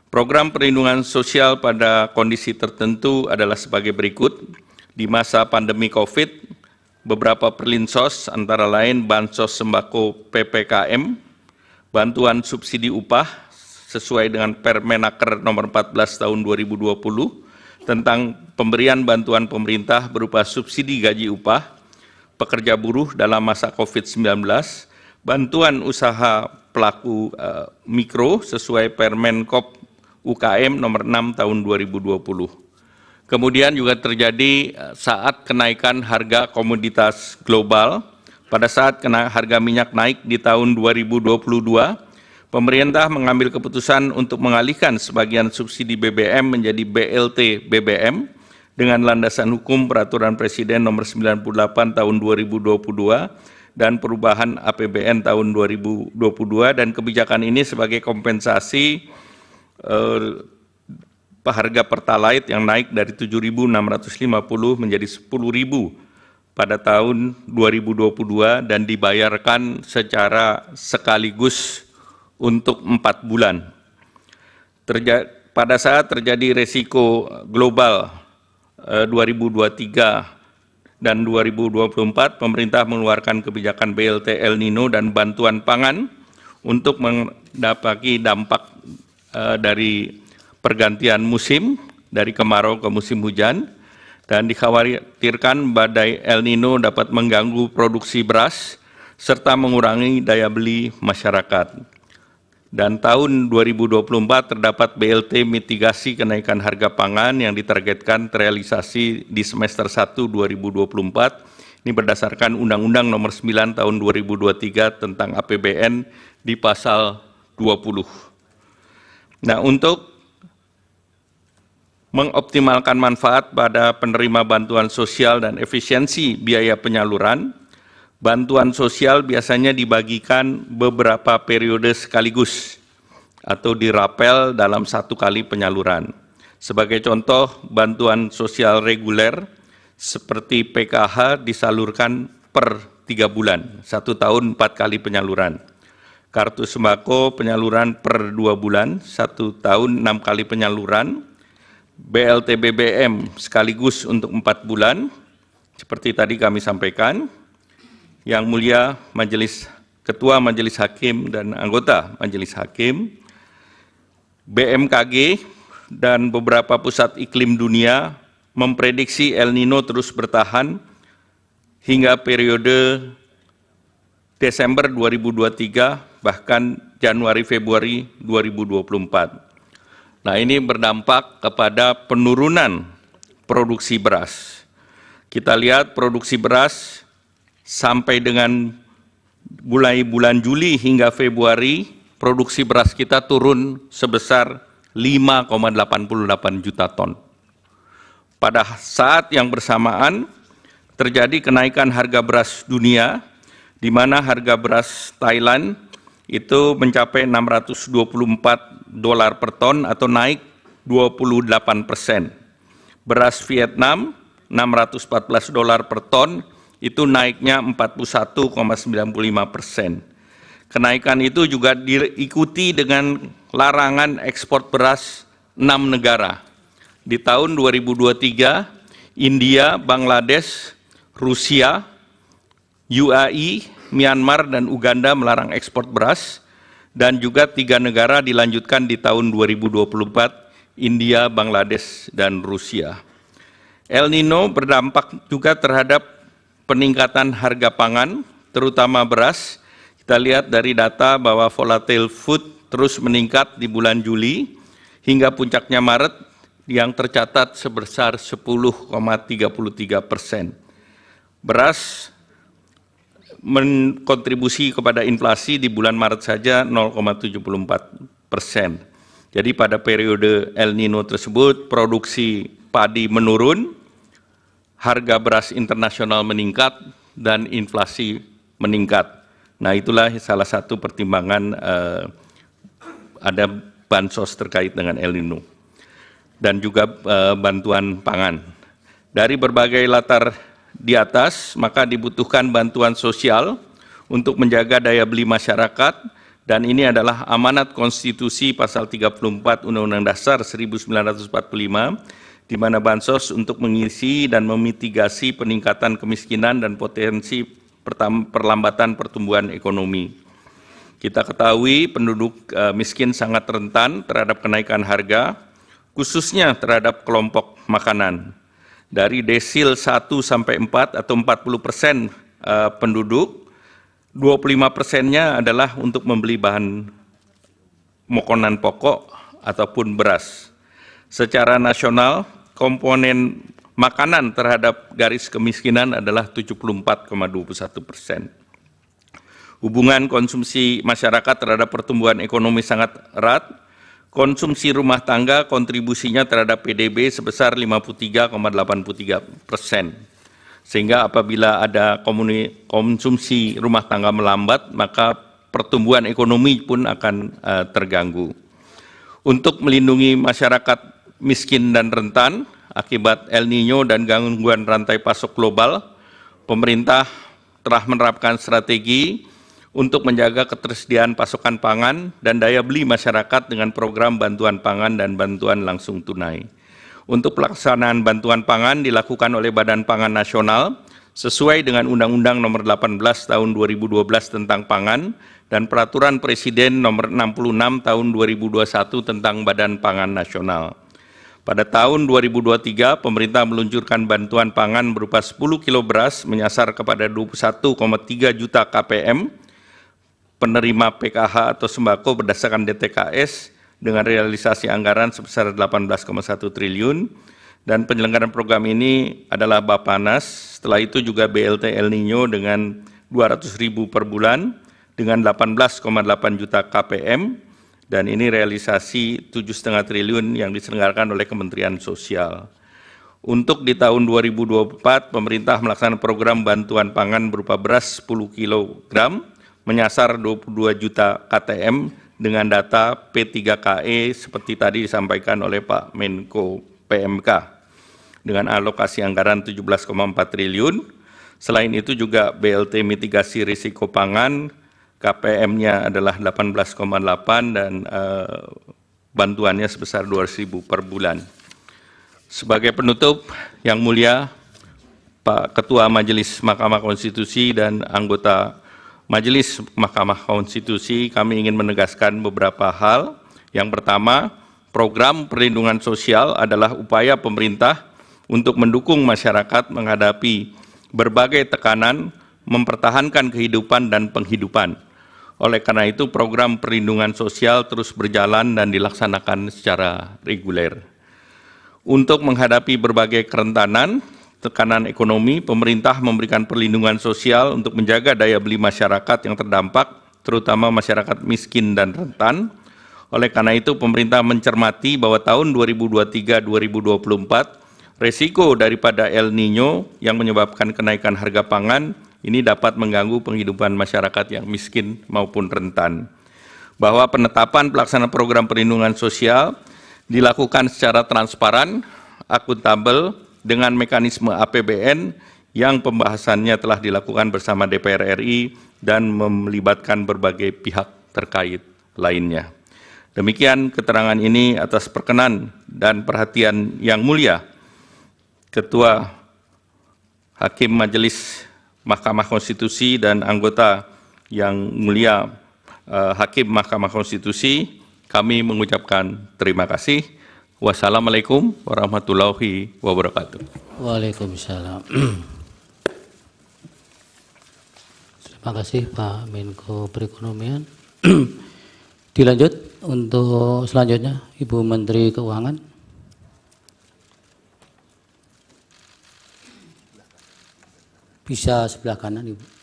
program perlindungan sosial pada kondisi tertentu adalah sebagai berikut. Di masa pandemi COVID, beberapa perlinsos antara lain bansos sembako PPKM, bantuan subsidi upah, sesuai dengan Permenaker nomor 14 tahun 2020 tentang pemberian bantuan pemerintah berupa subsidi gaji upah pekerja buruh dalam masa COVID-19, bantuan usaha pelaku mikro sesuai Permenkop UKM nomor 6 tahun 2020. Kemudian juga terjadi saat kenaikan harga komoditas global. Pada saat harga minyak naik di tahun 2022, pemerintah mengambil keputusan untuk mengalihkan sebagian subsidi BBM menjadi BLT BBM dengan landasan hukum Peraturan Presiden Nomor 98 Tahun 2022 dan perubahan APBN tahun 2022, dan kebijakan ini sebagai kompensasi harga Pertalite yang naik dari 7.650 menjadi 10.000 pada tahun 2022 dan dibayarkan secara sekaligus untuk 4 bulan. Pada saat terjadi resiko global 2023 dan 2024, pemerintah mengeluarkan kebijakan BLT El Nino dan bantuan pangan untuk mendapati dampak dari pergantian musim dari kemarau ke musim hujan, dan dikhawatirkan badai El Nino dapat mengganggu produksi beras serta mengurangi daya beli masyarakat. Dan tahun 2024 terdapat BLT mitigasi kenaikan harga pangan yang ditargetkan terrealisasi di semester 1 2024. Ini berdasarkan Undang-Undang Nomor 9 Tahun 2023 tentang APBN di pasal 20. Nah, untuk mengoptimalkan manfaat pada penerima bantuan sosial dan efisiensi biaya penyaluran, bantuan sosial biasanya dibagikan beberapa periode sekaligus atau dirapel dalam satu kali penyaluran. Sebagai contoh, bantuan sosial reguler seperti PKH disalurkan per 3 bulan, 1 tahun 4 kali penyaluran. Kartu sembako penyaluran per 2 bulan, 1 tahun 6 kali penyaluran. BLT BBM sekaligus untuk 4 bulan. Seperti tadi kami sampaikan, Yang Mulia Ketua Majelis Hakim dan anggota Majelis Hakim, BMKG dan beberapa pusat iklim dunia memprediksi El Nino terus bertahan hingga periode Desember 2023 bahkan Januari-Februari 2024. Nah, ini berdampak kepada penurunan produksi beras. Kita lihat produksi beras sampai dengan mulai bulan Juli hingga Februari, produksi beras kita turun sebesar 5,88 juta ton. Pada saat yang bersamaan terjadi kenaikan harga beras dunia, di mana harga beras Thailand itu mencapai $624 per ton atau naik 28%. Beras Vietnam $614 per ton itu naiknya 41,95%. Kenaikan itu juga diikuti dengan larangan ekspor beras 6 negara. Di tahun 2023, India, Bangladesh, Rusia, UAE, Myanmar, dan Uganda melarang ekspor beras, dan juga 3 negara dilanjutkan di tahun 2024, India, Bangladesh, dan Rusia. El Nino berdampak juga terhadap peningkatan harga pangan, terutama beras. Kita lihat dari data bahwa volatile food terus meningkat di bulan Juli, hingga puncaknya Maret yang tercatat sebesar 10,33%. Beras menkontribusi kepada inflasi di bulan Maret saja 0,74%. Jadi pada periode El Nino tersebut produksi padi menurun, harga beras internasional meningkat, dan inflasi meningkat. Nah, itulah salah satu pertimbangan ada bansos terkait dengan El Nino dan juga bantuan pangan. Dari berbagai latar di atas, maka dibutuhkan bantuan sosial untuk menjaga daya beli masyarakat, dan ini adalah amanat konstitusi pasal 34 Undang-Undang Dasar 1945, di mana bansos untuk mengisi dan memitigasi peningkatan kemiskinan dan potensi perlambatan pertumbuhan ekonomi. Kita ketahui penduduk miskin sangat rentan terhadap kenaikan harga, khususnya terhadap kelompok makanan. Dari desil 1 sampai 4 atau 40% penduduk, 25%-nya adalah untuk membeli bahan makanan pokok ataupun beras. Secara nasional, komponen makanan terhadap garis kemiskinan adalah 74,21%. Hubungan konsumsi masyarakat terhadap pertumbuhan ekonomi sangat erat. Konsumsi rumah tangga kontribusinya terhadap PDB sebesar 53,83%. Sehingga apabila ada konsumsi rumah tangga melambat, maka pertumbuhan ekonomi pun akan terganggu. Untuk melindungi masyarakat miskin dan rentan akibat El Nino dan gangguan rantai pasok global, pemerintah telah menerapkan strategi untuk menjaga ketersediaan pasokan pangan dan daya beli masyarakat dengan program bantuan pangan dan bantuan langsung tunai. Untuk pelaksanaan bantuan pangan dilakukan oleh Badan Pangan Nasional sesuai dengan Undang-Undang Nomor 18 Tahun 2012 tentang Pangan dan Peraturan Presiden Nomor 66 Tahun 2021 tentang Badan Pangan Nasional. Pada tahun 2023, pemerintah meluncurkan bantuan pangan berupa 10 kilo beras menyasar kepada 21,3 juta KPM, penerima PKH atau sembako berdasarkan DTKS dengan realisasi anggaran sebesar 18,1 triliun, dan penyelenggaraan program ini adalah Bappenas. Setelah itu juga BLT El Nino dengan 200.000 per bulan dengan 18,8 juta KPM, dan ini realisasi 7,5 triliun yang diselenggarakan oleh Kementerian Sosial. Untuk di tahun 2024, pemerintah melaksanakan program bantuan pangan berupa beras 10 kg menyasar 22 juta KTM dengan data P3KE seperti tadi disampaikan oleh Pak Menko PMK dengan alokasi anggaran 17,4 triliun. Selain itu juga BLT mitigasi risiko pangan, KPM-nya adalah 18,8 dan bantuannya sebesar 200.000 per bulan. Sebagai penutup, Yang Mulia, Pak Ketua Majelis Mahkamah Konstitusi dan anggota Majelis Mahkamah Konstitusi, kami ingin menegaskan beberapa hal. Yang pertama, program perlindungan sosial adalah upaya pemerintah untuk mendukung masyarakat menghadapi berbagai tekanan, mempertahankan kehidupan dan penghidupan. Oleh karena itu, program perlindungan sosial terus berjalan dan dilaksanakan secara reguler. Untuk menghadapi berbagai kerentanan, tekanan ekonomi, pemerintah memberikan perlindungan sosial untuk menjaga daya beli masyarakat yang terdampak, terutama masyarakat miskin dan rentan. Oleh karena itu, pemerintah mencermati bahwa tahun 2023-2024, resiko daripada El Nino yang menyebabkan kenaikan harga pangan ini dapat mengganggu penghidupan masyarakat yang miskin maupun rentan. Bahwa penetapan pelaksanaan program perlindungan sosial dilakukan secara transparan, akuntabel, dengan mekanisme APBN yang pembahasannya telah dilakukan bersama DPR RI dan melibatkan berbagai pihak terkait lainnya. Demikian keterangan ini atas perkenan dan perhatian Yang Mulia Ketua Hakim Majelis Mahkamah Konstitusi dan anggota Yang Mulia Hakim Mahkamah Konstitusi, kami mengucapkan terima kasih. Wassalamualaikum warahmatullahi wabarakatuh. Waalaikumsalam. Terima kasih Pak Menko Perekonomian. Dilanjut untuk selanjutnya Ibu Menteri Keuangan. Bisa sebelah kanan Ibu.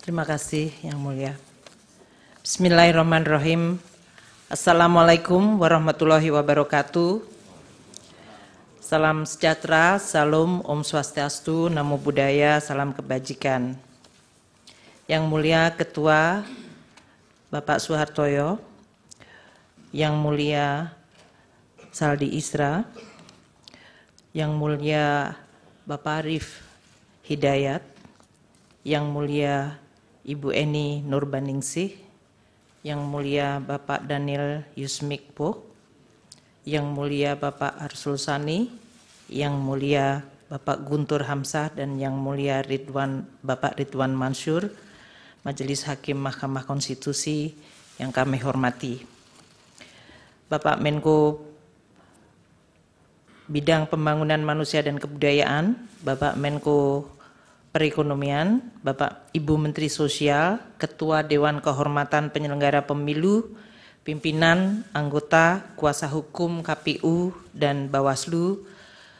Terima kasih Yang Mulia. Bismillahirrahmanirrahim. Assalamualaikum warahmatullahi wabarakatuh. Salam sejahtera, salam, Om Swastiastu, Namo Buddhaya, salam kebajikan. Yang Mulia Ketua Bapak Suhartoyo, Yang Mulia Saldi Isra, Yang Mulia Bapak Arif Hidayat, Yang Mulia Ibu Eni Nurbaningsih, Yang Mulia Bapak Daniel Yusmikpo, Yang Mulia Bapak Arsul Sani, Yang Mulia Bapak Guntur Hamzah, dan Yang Mulia Bapak Ridwan Mansur, Majelis Hakim Mahkamah Konstitusi yang kami hormati. Bapak Menko Bidang Pembangunan Manusia dan Kebudayaan, Bapak Menko Perekonomian, Bapak Ibu Menteri Sosial, Ketua Dewan Kehormatan Penyelenggara Pemilu, pimpinan, anggota, kuasa hukum KPU dan Bawaslu,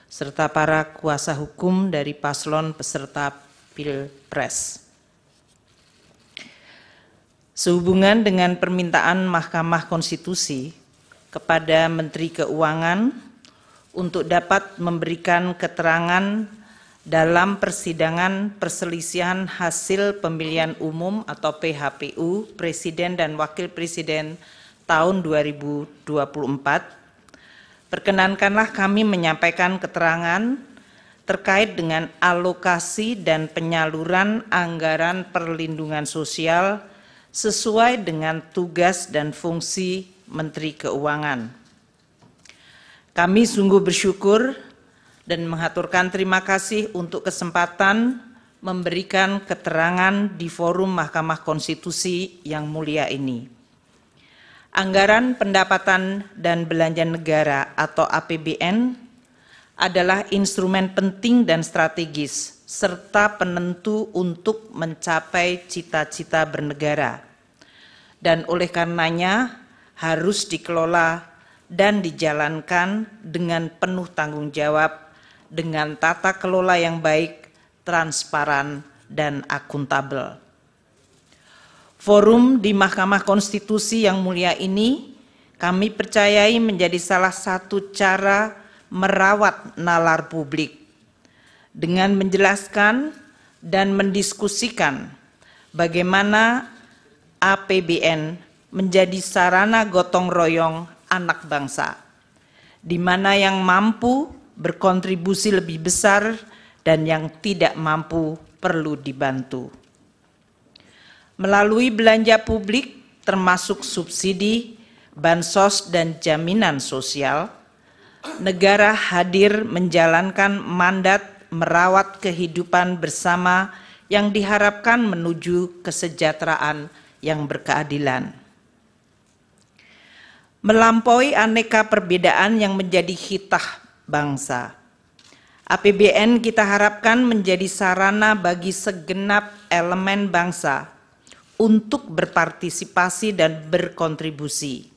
serta para kuasa hukum dari paslon peserta Pilpres. Sehubungan dengan permintaan Mahkamah Konstitusi kepada Menteri Keuangan untuk dapat memberikan keterangan dalam persidangan perselisihan hasil pemilihan umum atau PHPU Presiden dan Wakil Presiden tahun 2024, perkenankanlah kami menyampaikan keterangan terkait dengan alokasi dan penyaluran anggaran perlindungan sosial sesuai dengan tugas dan fungsi Menteri Keuangan. Kami sungguh bersyukur dan mengaturkan terima kasih untuk kesempatan memberikan keterangan di forum Mahkamah Konstitusi yang mulia ini. Anggaran pendapatan dan belanja negara atau APBN adalah instrumen penting dan strategis serta penentu untuk mencapai cita-cita bernegara, dan oleh karenanya harus dikelola dan dijalankan dengan penuh tanggung jawab dengan tata kelola yang baik, transparan, dan akuntabel. Forum di Mahkamah Konstitusi yang mulia ini kami percayai menjadi salah satu cara merawat nalar publik dengan menjelaskan dan mendiskusikan bagaimana APBN menjadi sarana gotong royong anak bangsa, di mana yang mampu berkontribusi lebih besar dan yang tidak mampu perlu dibantu. Melalui belanja publik termasuk subsidi, bansos, dan jaminan sosial, negara hadir menjalankan mandat merawat kehidupan bersama yang diharapkan menuju kesejahteraan yang berkeadilan. Melampaui aneka perbedaan yang menjadi hitah bangsa, APBN kita harapkan menjadi sarana bagi segenap elemen bangsa untuk berpartisipasi dan berkontribusi.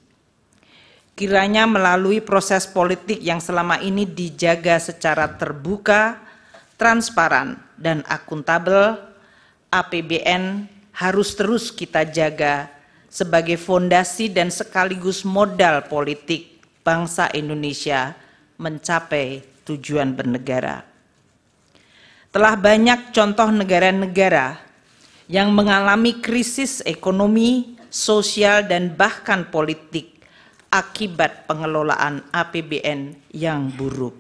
Kiranya melalui proses politik yang selama ini dijaga secara terbuka, transparan, dan akuntabel, APBN harus terus kita jaga sebagai fondasi dan sekaligus modal politik bangsa Indonesia mencapai tujuan bernegara. Telah banyak contoh negara-negara yang mengalami krisis ekonomi, sosial, dan bahkan politik akibat pengelolaan APBN yang buruk.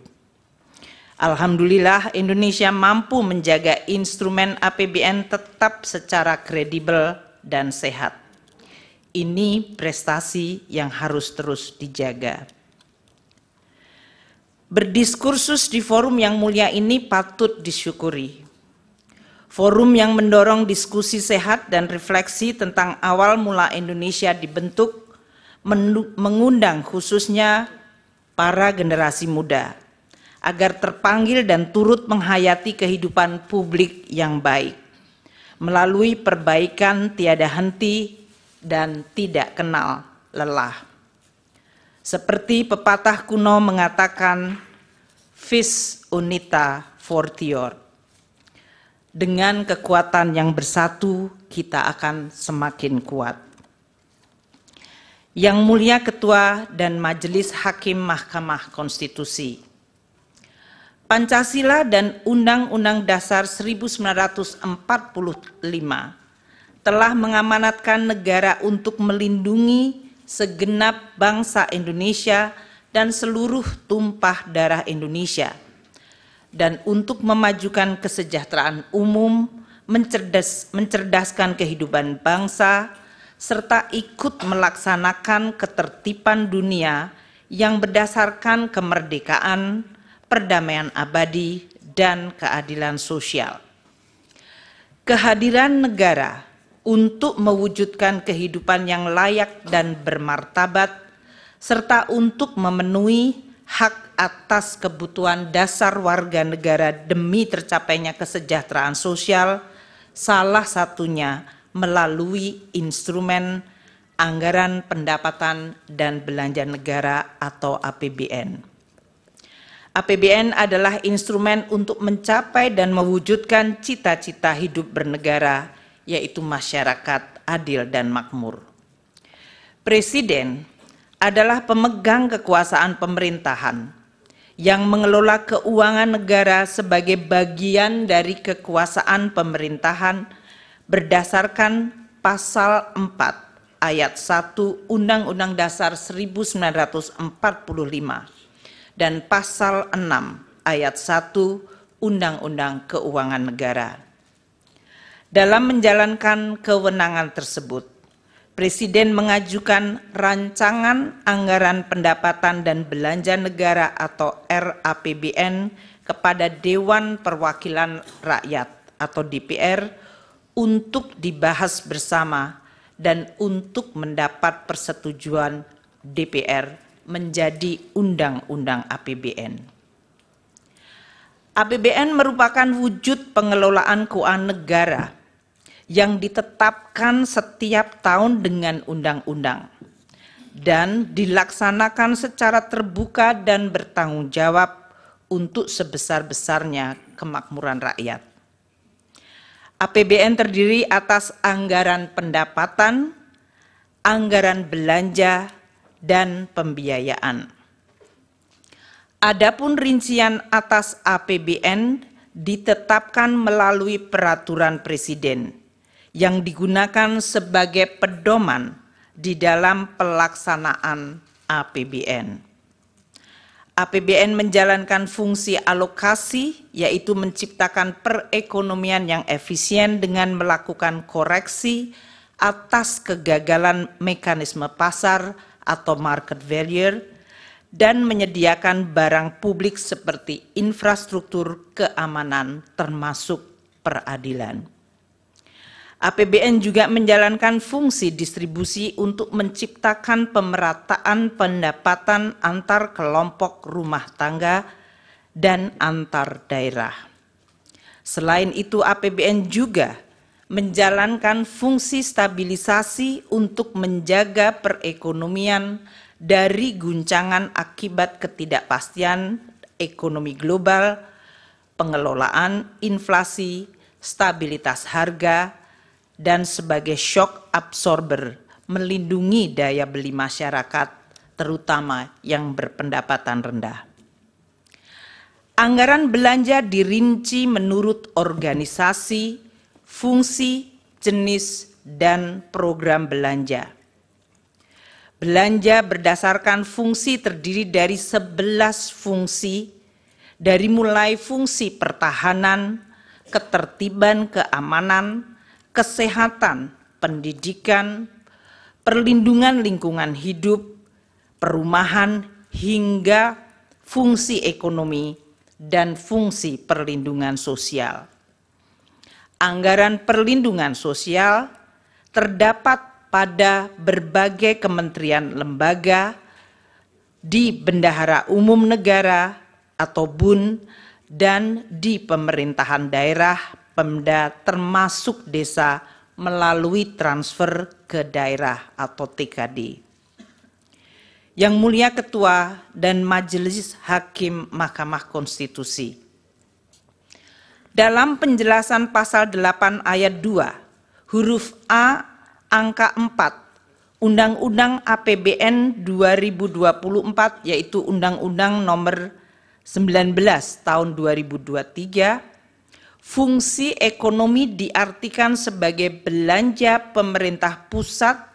Alhamdulillah, Indonesia mampu menjaga instrumen APBN tetap secara kredibel dan sehat. Ini prestasi yang harus terus dijaga. Berdiskursus di forum yang mulia ini patut disyukuri. Forum yang mendorong diskusi sehat dan refleksi tentang awal mula Indonesia dibentuk, mengundang khususnya para generasi muda, agar terpanggil dan turut menghayati kehidupan publik yang baik, melalui perbaikan tiada henti dan tidak kenal lelah. Seperti pepatah kuno mengatakan, vis unita fortior. Dengan kekuatan yang bersatu, kita akan semakin kuat. Yang Mulia Ketua dan Majelis Hakim Mahkamah Konstitusi, Pancasila dan Undang-Undang Dasar 1945 telah mengamanatkan negara untuk melindungi segenap bangsa Indonesia dan seluruh tumpah darah Indonesia, dan untuk memajukan kesejahteraan umum, mencerdaskan kehidupan bangsa, serta ikut melaksanakan ketertiban dunia yang berdasarkan kemerdekaan, perdamaian abadi, dan keadilan sosial. Kehadiran negara untuk mewujudkan kehidupan yang layak dan bermartabat, serta untuk memenuhi hak atas kebutuhan dasar warga negara demi tercapainya kesejahteraan sosial, salah satunya melalui instrumen anggaran pendapatan dan belanja negara atau APBN. APBN adalah instrumen untuk mencapai dan mewujudkan cita-cita hidup bernegara, yaitu masyarakat adil dan makmur. Presiden adalah pemegang kekuasaan pemerintahan yang mengelola keuangan negara sebagai bagian dari kekuasaan pemerintahan berdasarkan pasal 4 ayat 1 Undang-Undang Dasar 1945 dan pasal 6 ayat 1 Undang-Undang Keuangan Negara. Dalam menjalankan kewenangan tersebut, Presiden mengajukan rancangan anggaran pendapatan dan belanja negara atau RAPBN kepada Dewan Perwakilan Rakyat atau DPR untuk dibahas bersama dan untuk mendapat persetujuan DPR menjadi Undang-Undang APBN. APBN merupakan wujud pengelolaan keuangan negara yang ditetapkan setiap tahun dengan undang-undang dan dilaksanakan secara terbuka dan bertanggung jawab untuk sebesar-besarnya kemakmuran rakyat. APBN terdiri atas anggaran pendapatan, anggaran belanja, dan pembiayaan. Adapun rincian atas APBN ditetapkan melalui peraturan Presiden yang digunakan sebagai pedoman di dalam pelaksanaan APBN. APBN menjalankan fungsi alokasi, yaitu menciptakan perekonomian yang efisien dengan melakukan koreksi atas kegagalan mekanisme pasar atau market failure, dan menyediakan barang publik seperti infrastruktur keamanan termasuk peradilan. APBN juga menjalankan fungsi distribusi untuk menciptakan pemerataan pendapatan antar kelompok rumah tangga dan antar daerah. Selain itu, APBN juga menjalankan fungsi stabilisasi untuk menjaga perekonomian dari guncangan akibat ketidakpastian ekonomi global, pengelolaan inflasi, stabilitas harga, dan sebagai shock absorber melindungi daya beli masyarakat, terutama yang berpendapatan rendah. Anggaran belanja dirinci menurut organisasi, fungsi, jenis, dan program belanja. Belanja berdasarkan fungsi terdiri dari 11 fungsi, dari mulai fungsi pertahanan, ketertiban, keamanan, kesehatan, pendidikan, perlindungan lingkungan hidup, perumahan, hingga fungsi ekonomi dan fungsi perlindungan sosial. Anggaran perlindungan sosial terdapat pada berbagai kementerian lembaga, di Bendahara Umum Negara atau BUN, dan di pemerintahan daerah, Pemda, termasuk desa melalui transfer ke daerah atau TKD. Yang Mulia Ketua dan Majelis Hakim Mahkamah Konstitusi, dalam penjelasan pasal 8 ayat 2, huruf A angka 4, Undang-Undang APBN 2024, yaitu Undang-Undang Nomor 19 Tahun 2023, fungsi ekonomi diartikan sebagai belanja pemerintah pusat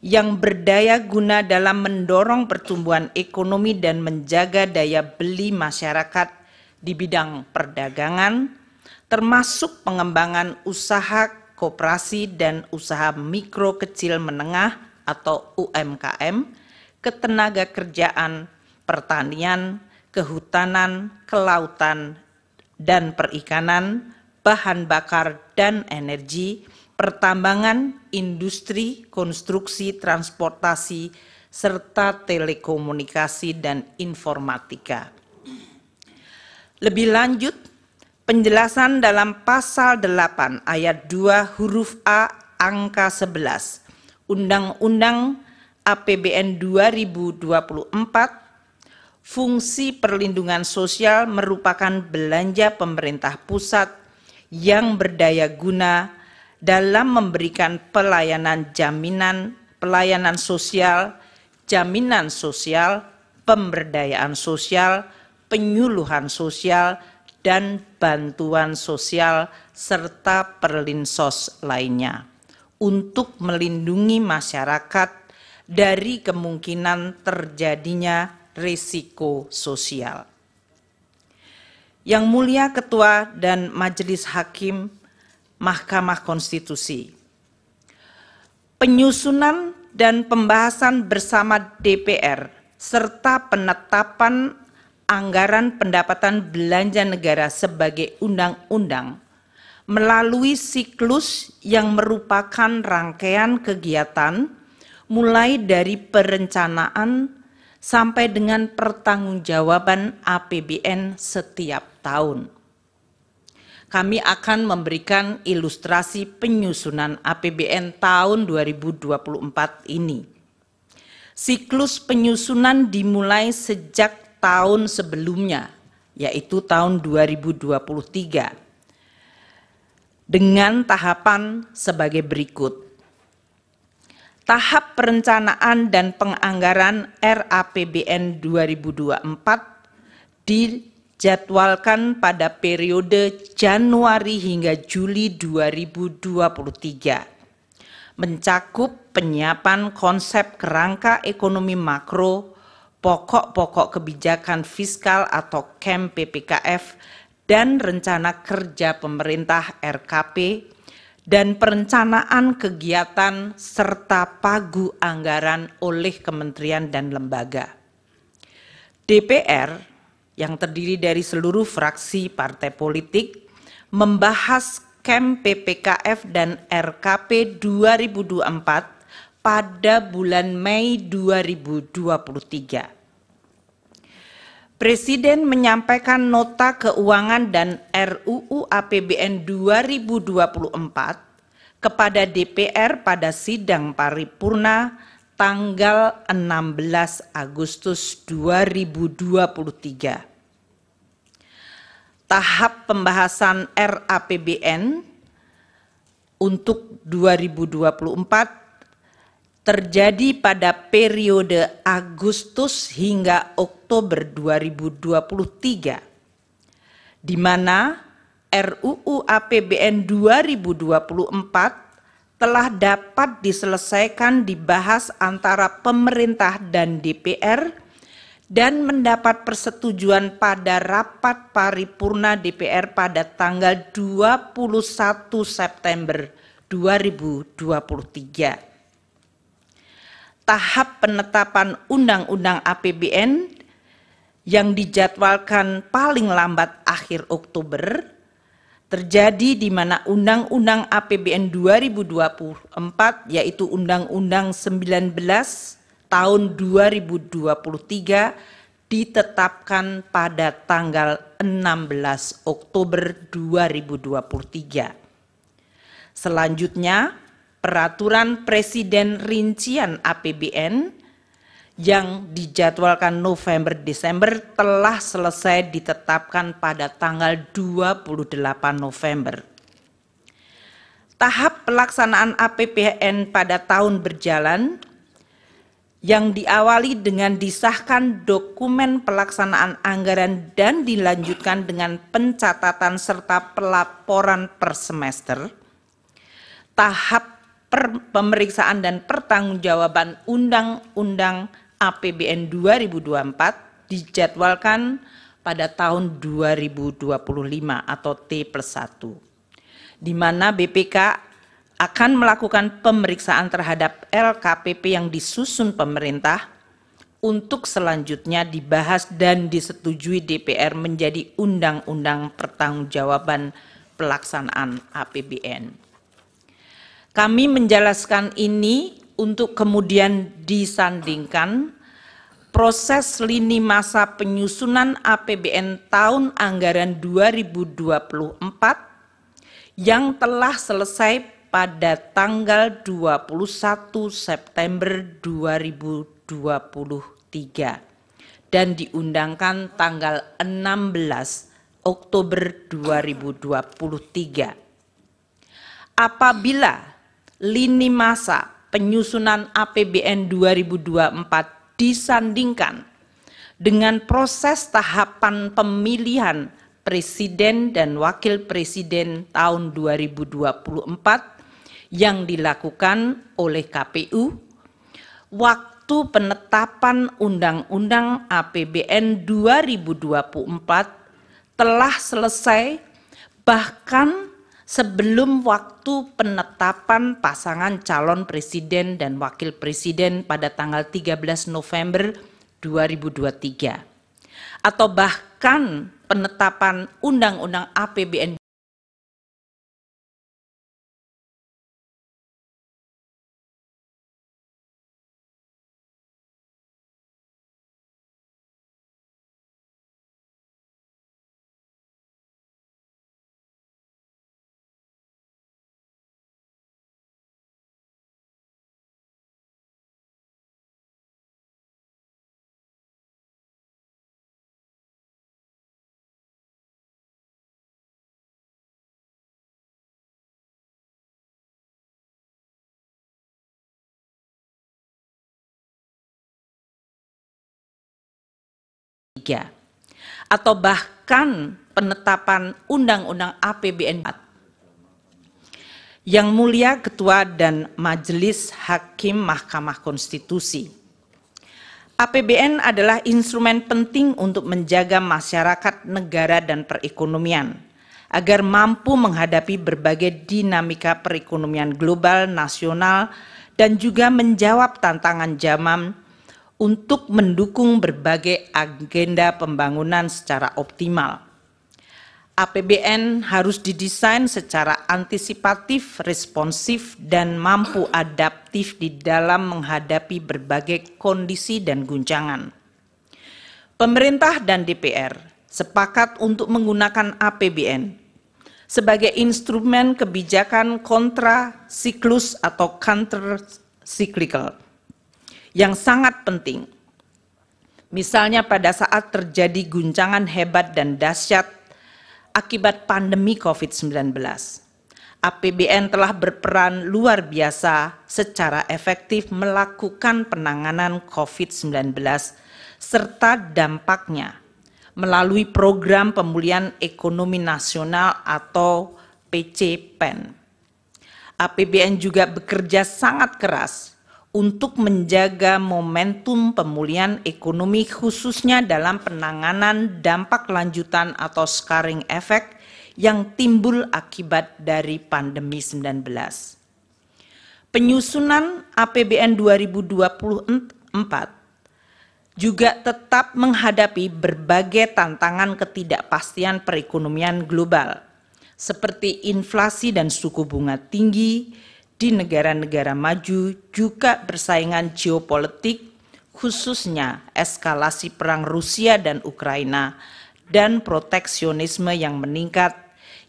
yang berdaya guna dalam mendorong pertumbuhan ekonomi dan menjaga daya beli masyarakat di bidang perdagangan, termasuk pengembangan usaha koperasi dan usaha mikro kecil menengah atau UMKM, ketenagakerjaan, pertanian, kehutanan, kelautan, dan perikanan, bahan bakar dan energi, pertambangan, industri, konstruksi, transportasi, serta telekomunikasi dan informatika. Lebih lanjut, penjelasan dalam pasal 8 ayat 2 huruf A angka 11 Undang-Undang APBN 2024, fungsi perlindungan sosial merupakan belanja pemerintah pusat yang berdaya guna dalam memberikan pelayanan pelayanan sosial, jaminan sosial, pemberdayaan sosial, penyuluhan sosial, dan bantuan sosial serta perlinsos lainnya untuk melindungi masyarakat dari kemungkinan terjadinya risiko sosial. Yang Mulia Ketua dan Majelis Hakim Mahkamah Konstitusi, penyusunan dan pembahasan bersama DPR serta penetapan anggaran pendapatan belanja negara sebagai undang-undang melalui siklus yang merupakan rangkaian kegiatan mulai dari perencanaan sampai dengan pertanggungjawaban APBN setiap tahun. Kami akan memberikan ilustrasi penyusunan APBN tahun 2024 ini. Siklus penyusunan dimulai sejak tahun sebelumnya, yaitu tahun 2023, dengan tahapan sebagai berikut. Tahap perencanaan dan penganggaran RAPBN 2024 dijadwalkan pada periode Januari hingga Juli 2023. mencakup penyiapan konsep kerangka ekonomi makro, pokok-pokok kebijakan fiskal atau KEM PPKF, dan rencana kerja pemerintah RKP, dan perencanaan kegiatan serta pagu anggaran oleh kementerian dan lembaga. DPR yang terdiri dari seluruh fraksi partai politik membahas KEM PPKF dan RKP 2024 pada bulan Mei 2023. Presiden menyampaikan nota keuangan dan RUU APBN 2024 kepada DPR pada sidang paripurna tanggal 16 Agustus 2023. Tahap pembahasan RAPBN untuk 2024 terjadi pada periode Agustus hingga Oktober 2023, di mana RUU APBN 2024 telah dapat diselesaikan dibahas antara pemerintah dan DPR dan mendapat persetujuan pada rapat paripurna DPR pada tanggal 21 September 2023. Tahap penetapan Undang-Undang APBN yang dijadwalkan paling lambat akhir Oktober terjadi di mana Undang-Undang APBN 2024 yaitu Undang-Undang 19 tahun 2023 ditetapkan pada tanggal 16 Oktober 2023. Selanjutnya, Peraturan Presiden Rincian APBN yang dijadwalkan November-Desember telah selesai ditetapkan pada tanggal 28 November. Tahap pelaksanaan APBN pada tahun berjalan yang diawali dengan disahkan dokumen pelaksanaan anggaran dan dilanjutkan dengan pencatatan serta pelaporan per semester. Tahap pemeriksaan dan pertanggungjawaban Undang-Undang APBN 2024 dijadwalkan pada tahun 2025 atau T+1, di mana BPK akan melakukan pemeriksaan terhadap LKPP yang disusun pemerintah untuk selanjutnya dibahas dan disetujui DPR menjadi Undang-Undang Pertanggungjawaban Pelaksanaan APBN. Kami menjelaskan ini untuk kemudian disandingkan proses lini masa penyusunan APBN tahun anggaran 2024 yang telah selesai pada tanggal 21 September 2023 dan diundangkan tanggal 16 Oktober 2023. Apabila lini masa penyusunan APBN 2024 disandingkan dengan proses tahapan pemilihan Presiden dan Wakil Presiden tahun 2024 yang dilakukan oleh KPU, waktu penetapan Undang-Undang APBN 2024 telah selesai bahkan sebelum waktu penetapan pasangan calon presiden dan wakil presiden pada tanggal 13 November 2023 atau bahkan penetapan Undang-Undang APBN atau bahkan penetapan Undang-Undang APBN Yang Mulia Ketua dan Majelis Hakim Mahkamah Konstitusi, APBN adalah instrumen penting untuk menjaga masyarakat, negara, dan perekonomian agar mampu menghadapi berbagai dinamika perekonomian global, nasional, dan juga menjawab tantangan zaman untuk mendukung berbagai agenda pembangunan secara optimal. APBN harus didesain secara antisipatif, responsif, dan mampu adaptif di dalam menghadapi berbagai kondisi dan guncangan. Pemerintah dan DPR sepakat untuk menggunakan APBN sebagai instrumen kebijakan kontra-siklus atau counter-cyclical yang sangat penting. Misalnya pada saat terjadi guncangan hebat dan dahsyat akibat pandemi COVID-19, APBN telah berperan luar biasa secara efektif melakukan penanganan COVID-19 serta dampaknya melalui Program Pemulihan Ekonomi Nasional atau PCPEN. APBN juga bekerja sangat keras untuk menjaga momentum pemulihan ekonomi khususnya dalam penanganan dampak lanjutan atau scarring effect yang timbul akibat dari pandemi 19. Penyusunan APBN 2024 juga tetap menghadapi berbagai tantangan ketidakpastian perekonomian global seperti inflasi dan suku bunga tinggi di negara-negara maju, juga persaingan geopolitik, khususnya eskalasi perang Rusia dan Ukraina, dan proteksionisme yang meningkat,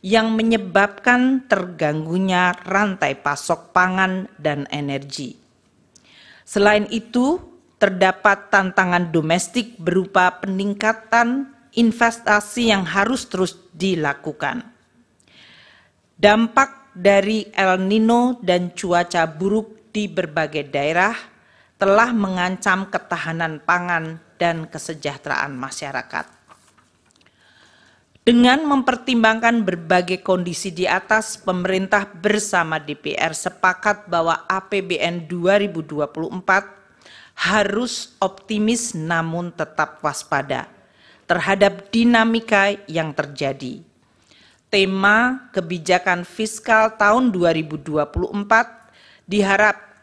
yang menyebabkan terganggunya rantai pasok pangan dan energi. Selain itu, terdapat tantangan domestik berupa peningkatan investasi yang harus terus dilakukan. Dampak dari El Nino dan cuaca buruk di berbagai daerah telah mengancam ketahanan pangan dan kesejahteraan masyarakat. Dengan mempertimbangkan berbagai kondisi di atas, pemerintah bersama DPR sepakat bahwa APBN 2024 harus optimis namun tetap waspada terhadap dinamika yang terjadi. Tema kebijakan fiskal tahun 2024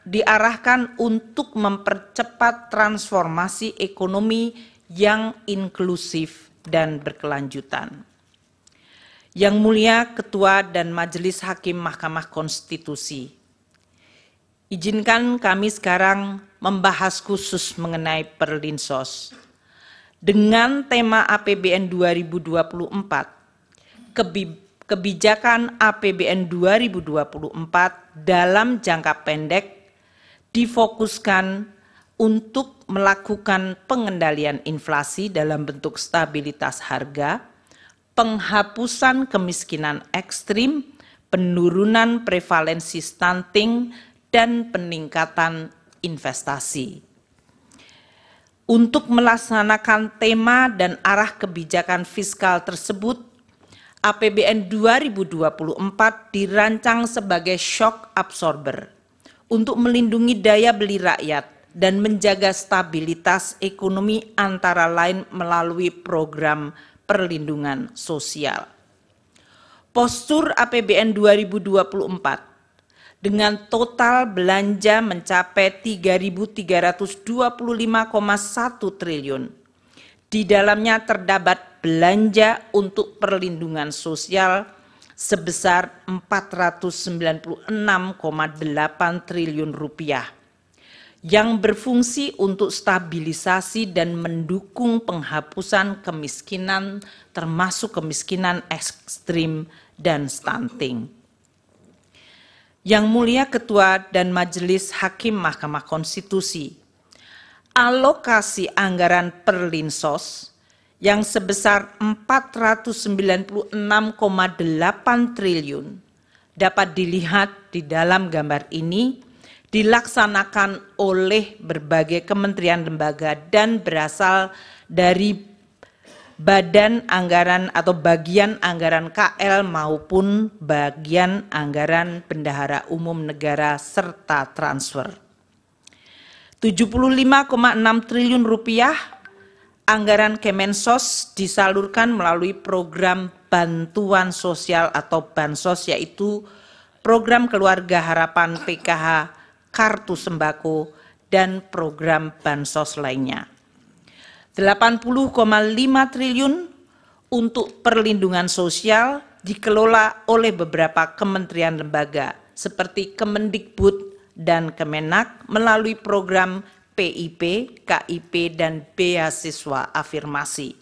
diarahkan untuk mempercepat transformasi ekonomi yang inklusif dan berkelanjutan. Yang Mulia Ketua dan Majelis Hakim Mahkamah Konstitusi, izinkan kami sekarang membahas khusus mengenai Perlinsos. Dengan tema APBN 2024, kebijakan APBN 2024 dalam jangka pendek difokuskan untuk melakukan pengendalian inflasi dalam bentuk stabilitas harga, penghapusan kemiskinan ekstrim, penurunan prevalensi stunting, dan peningkatan investasi. Untuk melaksanakan tema dan arah kebijakan fiskal tersebut, APBN 2024 dirancang sebagai shock absorber untuk melindungi daya beli rakyat dan menjaga stabilitas ekonomi antara lain melalui program perlindungan sosial. Postur APBN 2024 dengan total belanja mencapai 3.325,1 triliun. Di dalamnya terdapat belanja untuk perlindungan sosial sebesar 496,8 triliun rupiah yang berfungsi untuk stabilisasi dan mendukung penghapusan kemiskinan termasuk kemiskinan ekstrim dan stunting. Yang Mulia Ketua dan Majelis Hakim Mahkamah Konstitusi, alokasi anggaran Perlinsos yang sebesar 496,8 triliun dapat dilihat di dalam gambar ini dilaksanakan oleh berbagai kementerian lembaga dan berasal dari badan anggaran atau bagian anggaran KL maupun bagian anggaran bendahara umum negara serta transfer. 75,6 triliun rupiah anggaran Kemensos disalurkan melalui program bantuan sosial atau Bansos, yaitu program Keluarga Harapan PKH, Kartu Sembako, dan program Bansos lainnya. 80,5 triliun untuk perlindungan sosial dikelola oleh beberapa kementerian lembaga seperti Kemendikbud dan Kemenak melalui program PIP, KIP, dan beasiswa afirmasi.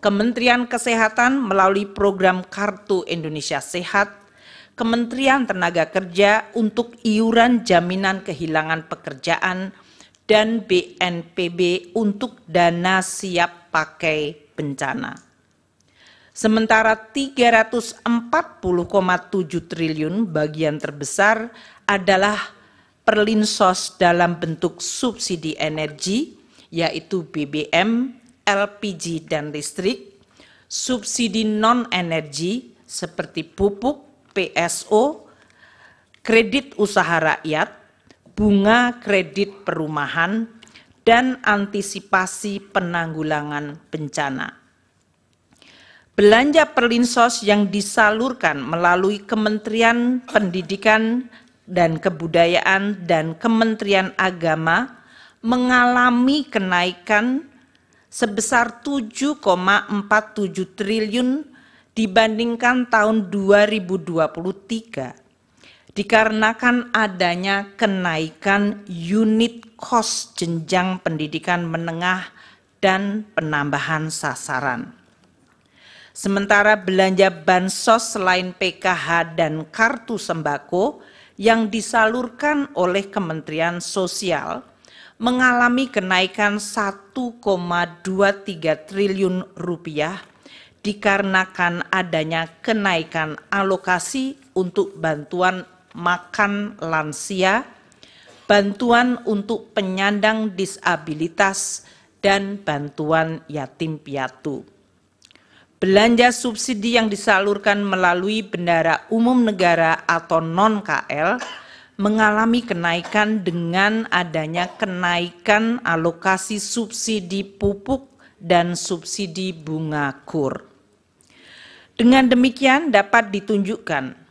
Kementerian Kesehatan melalui program Kartu Indonesia Sehat, Kementerian Tenaga Kerja untuk iuran jaminan kehilangan pekerjaan, dan BNPB untuk dana siap pakai bencana. Sementara 340,7 triliun bagian terbesar adalah perlinsos dalam bentuk subsidi energi, yaitu BBM, LPG, dan listrik, subsidi non-energi seperti pupuk, PSO, kredit usaha rakyat, bunga kredit perumahan, dan antisipasi penanggulangan bencana. Belanja perlinsos yang disalurkan melalui Kementerian Pendidikan dan Kebudayaan dan Kementerian Agama mengalami kenaikan sebesar 7,47 triliun dibandingkan tahun 2023 dikarenakan adanya kenaikan unit kos jenjang pendidikan menengah dan penambahan sasaran. Sementara belanja bansos selain PKH dan kartu sembako yang disalurkan oleh Kementerian Sosial mengalami kenaikan 1,23 triliun rupiah dikarenakan adanya kenaikan alokasi untuk bantuan makan lansia, bantuan untuk penyandang disabilitas, dan bantuan yatim piatu. Belanja subsidi yang disalurkan melalui bendahara umum negara atau non-KL mengalami kenaikan dengan adanya kenaikan alokasi subsidi pupuk dan subsidi bunga KUR. Dengan demikian dapat ditunjukkan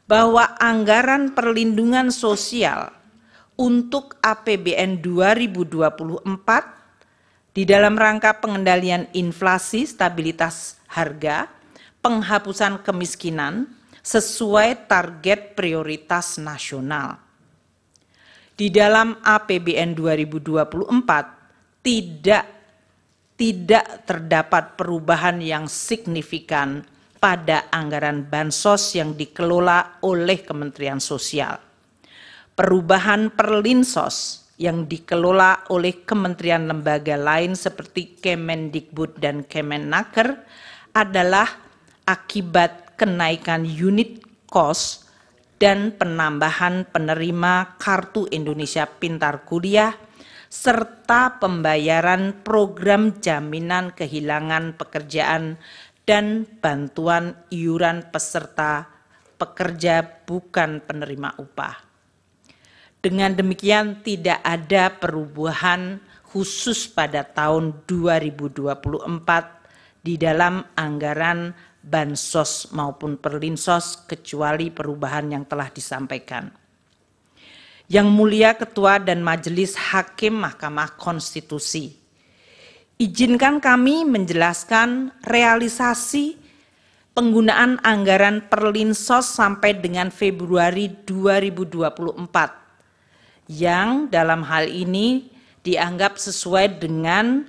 bahwa anggaran perlindungan sosial untuk APBN 2024 di dalam rangka pengendalian inflasi, stabilitas harga, penghapusan kemiskinan sesuai target prioritas nasional. Di dalam APBN 2024 tidak terdapat perubahan yang signifikan pada anggaran bansos yang dikelola oleh Kementerian Sosial. Perubahan perlinsos yang dikelola oleh kementerian lembaga lain seperti Kemendikbud dan Kemenaker adalah akibat kenaikan unit kos dan penambahan penerima Kartu Indonesia Pintar Kuliah serta pembayaran program jaminan kehilangan pekerjaan dan bantuan iuran peserta pekerja bukan penerima upah. Dengan demikian tidak ada perubahan khusus pada tahun 2024 di dalam anggaran bansos maupun perlinsos kecuali perubahan yang telah disampaikan. Yang Mulia Ketua dan Majelis Hakim Mahkamah Konstitusi, izinkan kami menjelaskan realisasi penggunaan anggaran perlinsos sampai dengan Februari 2024 yang dalam hal ini dianggap sesuai dengan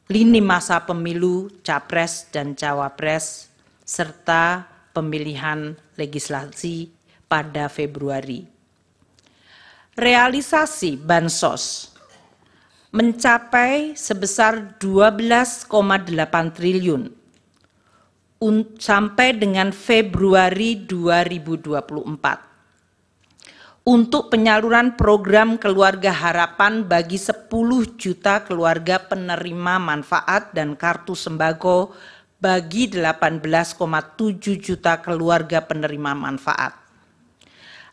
lini masa pemilu Capres dan Cawapres serta pemilihan legislasi pada Februari. Realisasi bansos mencapai sebesar 12,8 triliun sampai dengan Februari 2024. untuk penyaluran program Keluarga Harapan bagi 10 juta keluarga penerima manfaat dan kartu sembako bagi 18,7 juta keluarga penerima manfaat.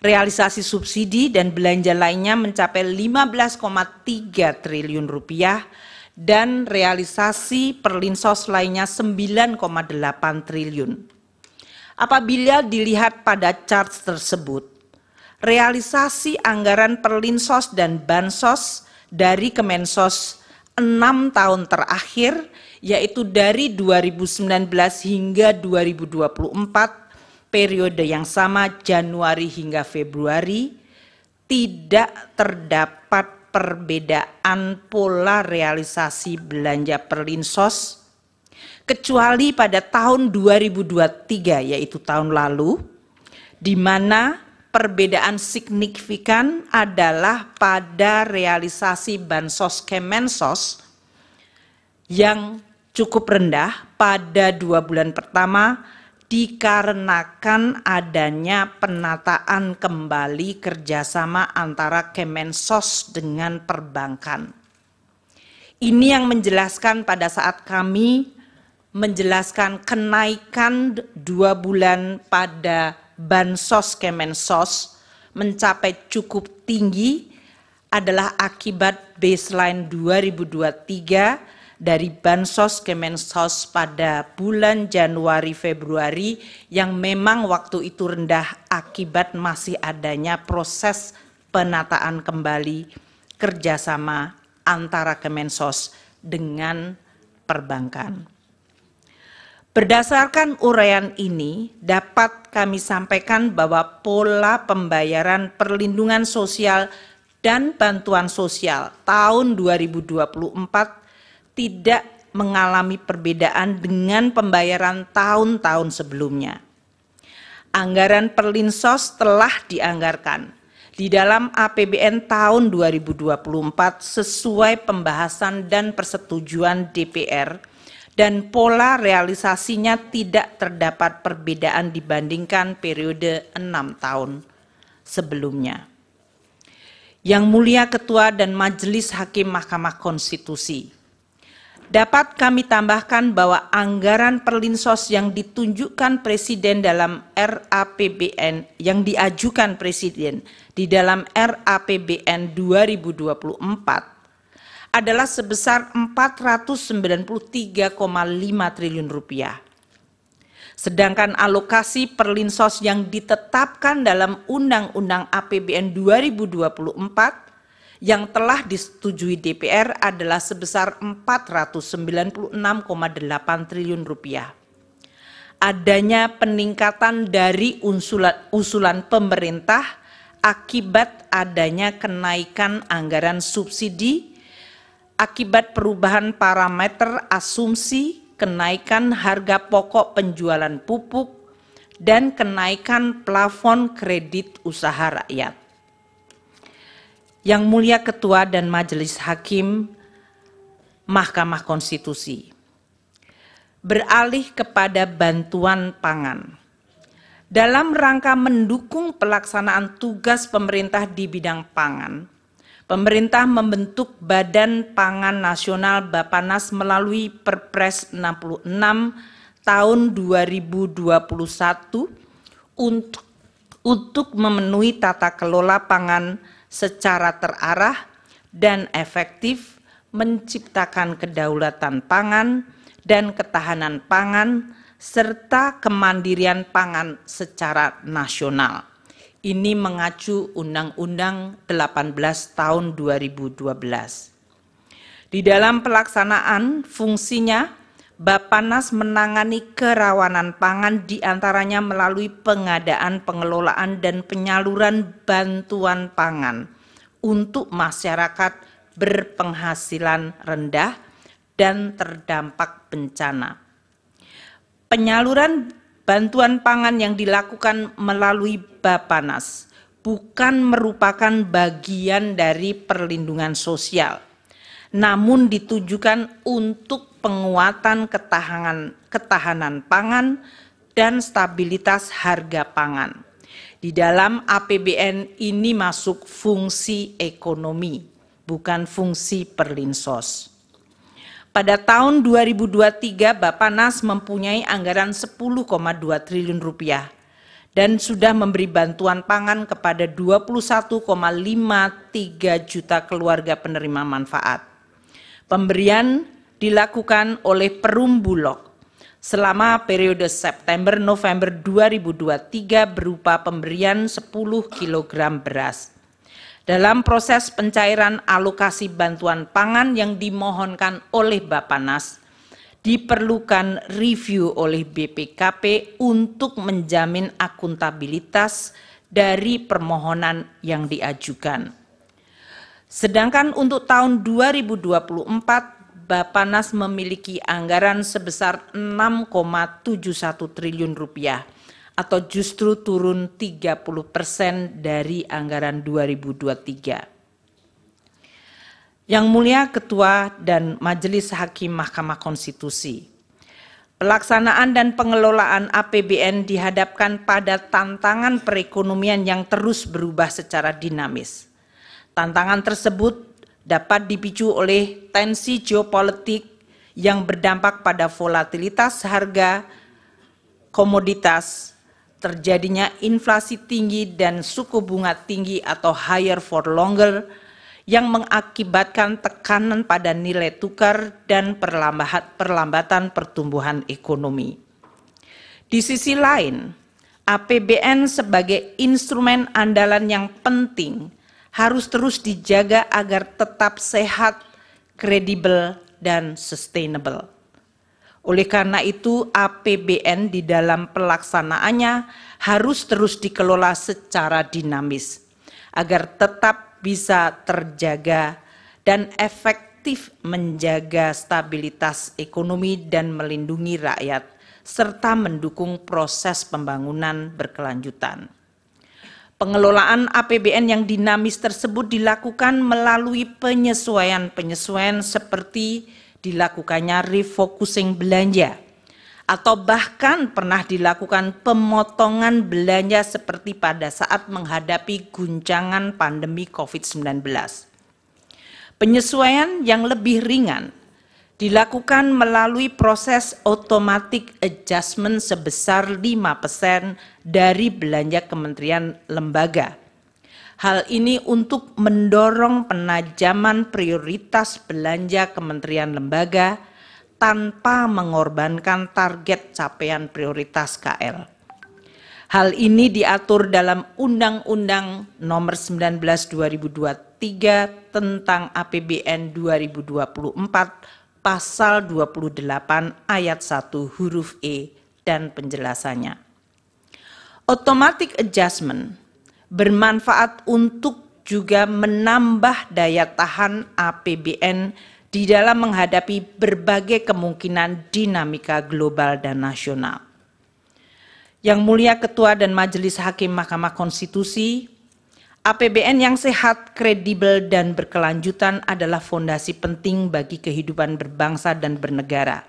Realisasi subsidi dan belanja lainnya mencapai 15,3 triliun rupiah dan realisasi perlinsos lainnya 9,8 triliun. Apabila dilihat pada chart tersebut, realisasi anggaran perlinsos dan bansos dari Kemensos 6 tahun terakhir, yaitu dari 2019 hingga 2024, periode yang sama Januari hingga Februari, tidak terdapat perbedaan pola realisasi belanja perlinsos, kecuali pada tahun 2023, yaitu tahun lalu, di mana perbedaan signifikan adalah pada realisasi bansos Kemensos yang cukup rendah pada 2 bulan pertama dikarenakan adanya penataan kembali kerjasama antara Kemensos dengan perbankan. Ini yang menjelaskan pada saat kami menjelaskan kenaikan 2 bulan pada bansos Kemensos mencapai cukup tinggi adalah akibat baseline 2023 dari bansos Kemensos pada bulan Januari-Februari yang memang waktu itu rendah akibat masih adanya proses penataan kembali kerjasama antara Kemensos dengan perbankan. Berdasarkan uraian ini, dapat kami sampaikan bahwa pola pembayaran perlindungan sosial dan bantuan sosial tahun 2024 tidak mengalami perbedaan dengan pembayaran tahun-tahun sebelumnya. Anggaran perlinsos telah dianggarkan di dalam APBN tahun 2024 sesuai pembahasan dan persetujuan DPR, dan pola realisasinya tidak terdapat perbedaan dibandingkan periode 6 tahun sebelumnya. Yang Mulia Ketua dan Majelis Hakim Mahkamah Konstitusi, dapat kami tambahkan bahwa anggaran perlinsos yang ditunjukkan Presiden dalam RAPBN, yang diajukan Presiden di dalam RAPBN 2024 adalah sebesar 493,5 triliun rupiah. Sedangkan alokasi perlinsos yang ditetapkan dalam Undang-Undang APBN 2024 yang telah disetujui DPR adalah sebesar 496,8 triliun rupiah. Adanya peningkatan dari usulan pemerintah akibat adanya kenaikan anggaran subsidi, akibat perubahan parameter asumsi, kenaikan harga pokok penjualan pupuk, dan kenaikan plafon kredit usaha rakyat. Yang Mulia Ketua dan Majelis Hakim Mahkamah Konstitusi, beralih kepada bantuan pangan. Dalam rangka mendukung pelaksanaan tugas pemerintah di bidang pangan, pemerintah membentuk Badan Pangan Nasional Bappenas melalui Perpres 66 tahun 2021 untuk memenuhi tata kelola pangan secara terarah dan efektif, menciptakan kedaulatan pangan dan ketahanan pangan, serta kemandirian pangan secara nasional. Ini mengacu Undang-Undang 18 tahun 2012. Di dalam pelaksanaan fungsinya, Bappenas menangani kerawanan pangan diantaranya melalui pengadaan, pengelolaan, dan penyaluran bantuan pangan untuk masyarakat berpenghasilan rendah dan terdampak bencana. Penyaluran bantuan pangan yang dilakukan melalui Bappenas bukan merupakan bagian dari perlindungan sosial, namun ditujukan untuk penguatan ketahanan pangan dan stabilitas harga pangan. Di dalam APBN ini masuk fungsi ekonomi, bukan fungsi perlinsos. Pada tahun 2023, Bappenas mempunyai anggaran 10,2 triliun rupiah dan sudah memberi bantuan pangan kepada 21,53 juta keluarga penerima manfaat. Pemberian dilakukan oleh Perum Bulog selama periode September-November 2023 berupa pemberian 10 kg beras. Dalam proses pencairan alokasi bantuan pangan yang dimohonkan oleh Bappenas, diperlukan review oleh BPKP untuk menjamin akuntabilitas dari permohonan yang diajukan. Sedangkan untuk tahun 2024, Bappenas memiliki anggaran sebesar 6,71 triliun rupiah atau justru turun 30% dari anggaran 2023. Yang Mulia Ketua dan Majelis Hakim Mahkamah Konstitusi, pelaksanaan dan pengelolaan APBN dihadapkan pada tantangan perekonomian yang terus berubah secara dinamis. Tantangan tersebut dapat dipicu oleh tensi geopolitik yang berdampak pada volatilitas harga komoditas, terjadinya inflasi tinggi dan suku bunga tinggi atau higher for longer yang mengakibatkan tekanan pada nilai tukar dan perlambatan pertumbuhan ekonomi. Di sisi lain, APBN sebagai instrumen andalan yang penting harus terus dijaga agar tetap sehat, kredibel, dan sustainable. Oleh karena itu, APBN di dalam pelaksanaannya harus terus dikelola secara dinamis, agar tetap bisa terjaga dan efektif menjaga stabilitas ekonomi dan melindungi rakyat, serta mendukung proses pembangunan berkelanjutan. Pengelolaan APBN yang dinamis tersebut dilakukan melalui penyesuaian-penyesuaian seperti dilakukannya refocusing belanja, atau bahkan pernah dilakukan pemotongan belanja seperti pada saat menghadapi guncangan pandemi COVID-19. Penyesuaian yang lebih ringan dilakukan melalui proses automatic adjustment sebesar 5% dari belanja kementerian lembaga. Hal ini untuk mendorong penajaman prioritas belanja kementerian lembaga tanpa mengorbankan target capaian prioritas KL. Hal ini diatur dalam Undang-Undang Nomor 19 2023 tentang APBN 2024 Pasal 28 ayat 1 huruf E dan penjelasannya. Automatic adjustment bermanfaat untuk juga menambah daya tahan APBN di dalam menghadapi berbagai kemungkinan dinamika global dan nasional. Yang Mulia Ketua dan Majelis Hakim Mahkamah Konstitusi, APBN yang sehat, kredibel, dan berkelanjutan adalah fondasi penting bagi kehidupan berbangsa dan bernegara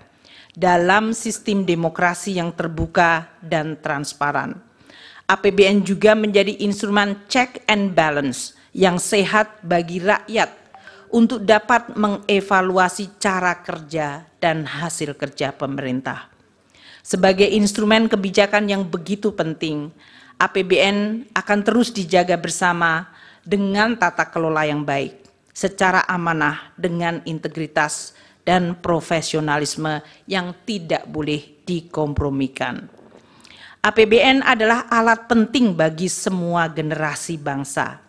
dalam sistem demokrasi yang terbuka dan transparan. APBN juga menjadi instrumen check and balance yang sehat bagi rakyat untuk dapat mengevaluasi cara kerja dan hasil kerja pemerintah. Sebagai instrumen kebijakan yang begitu penting, APBN akan terus dijaga bersama dengan tata kelola yang baik, secara amanah dengan integritas dan profesionalisme yang tidak boleh dikompromikan. APBN adalah alat penting bagi semua generasi bangsa,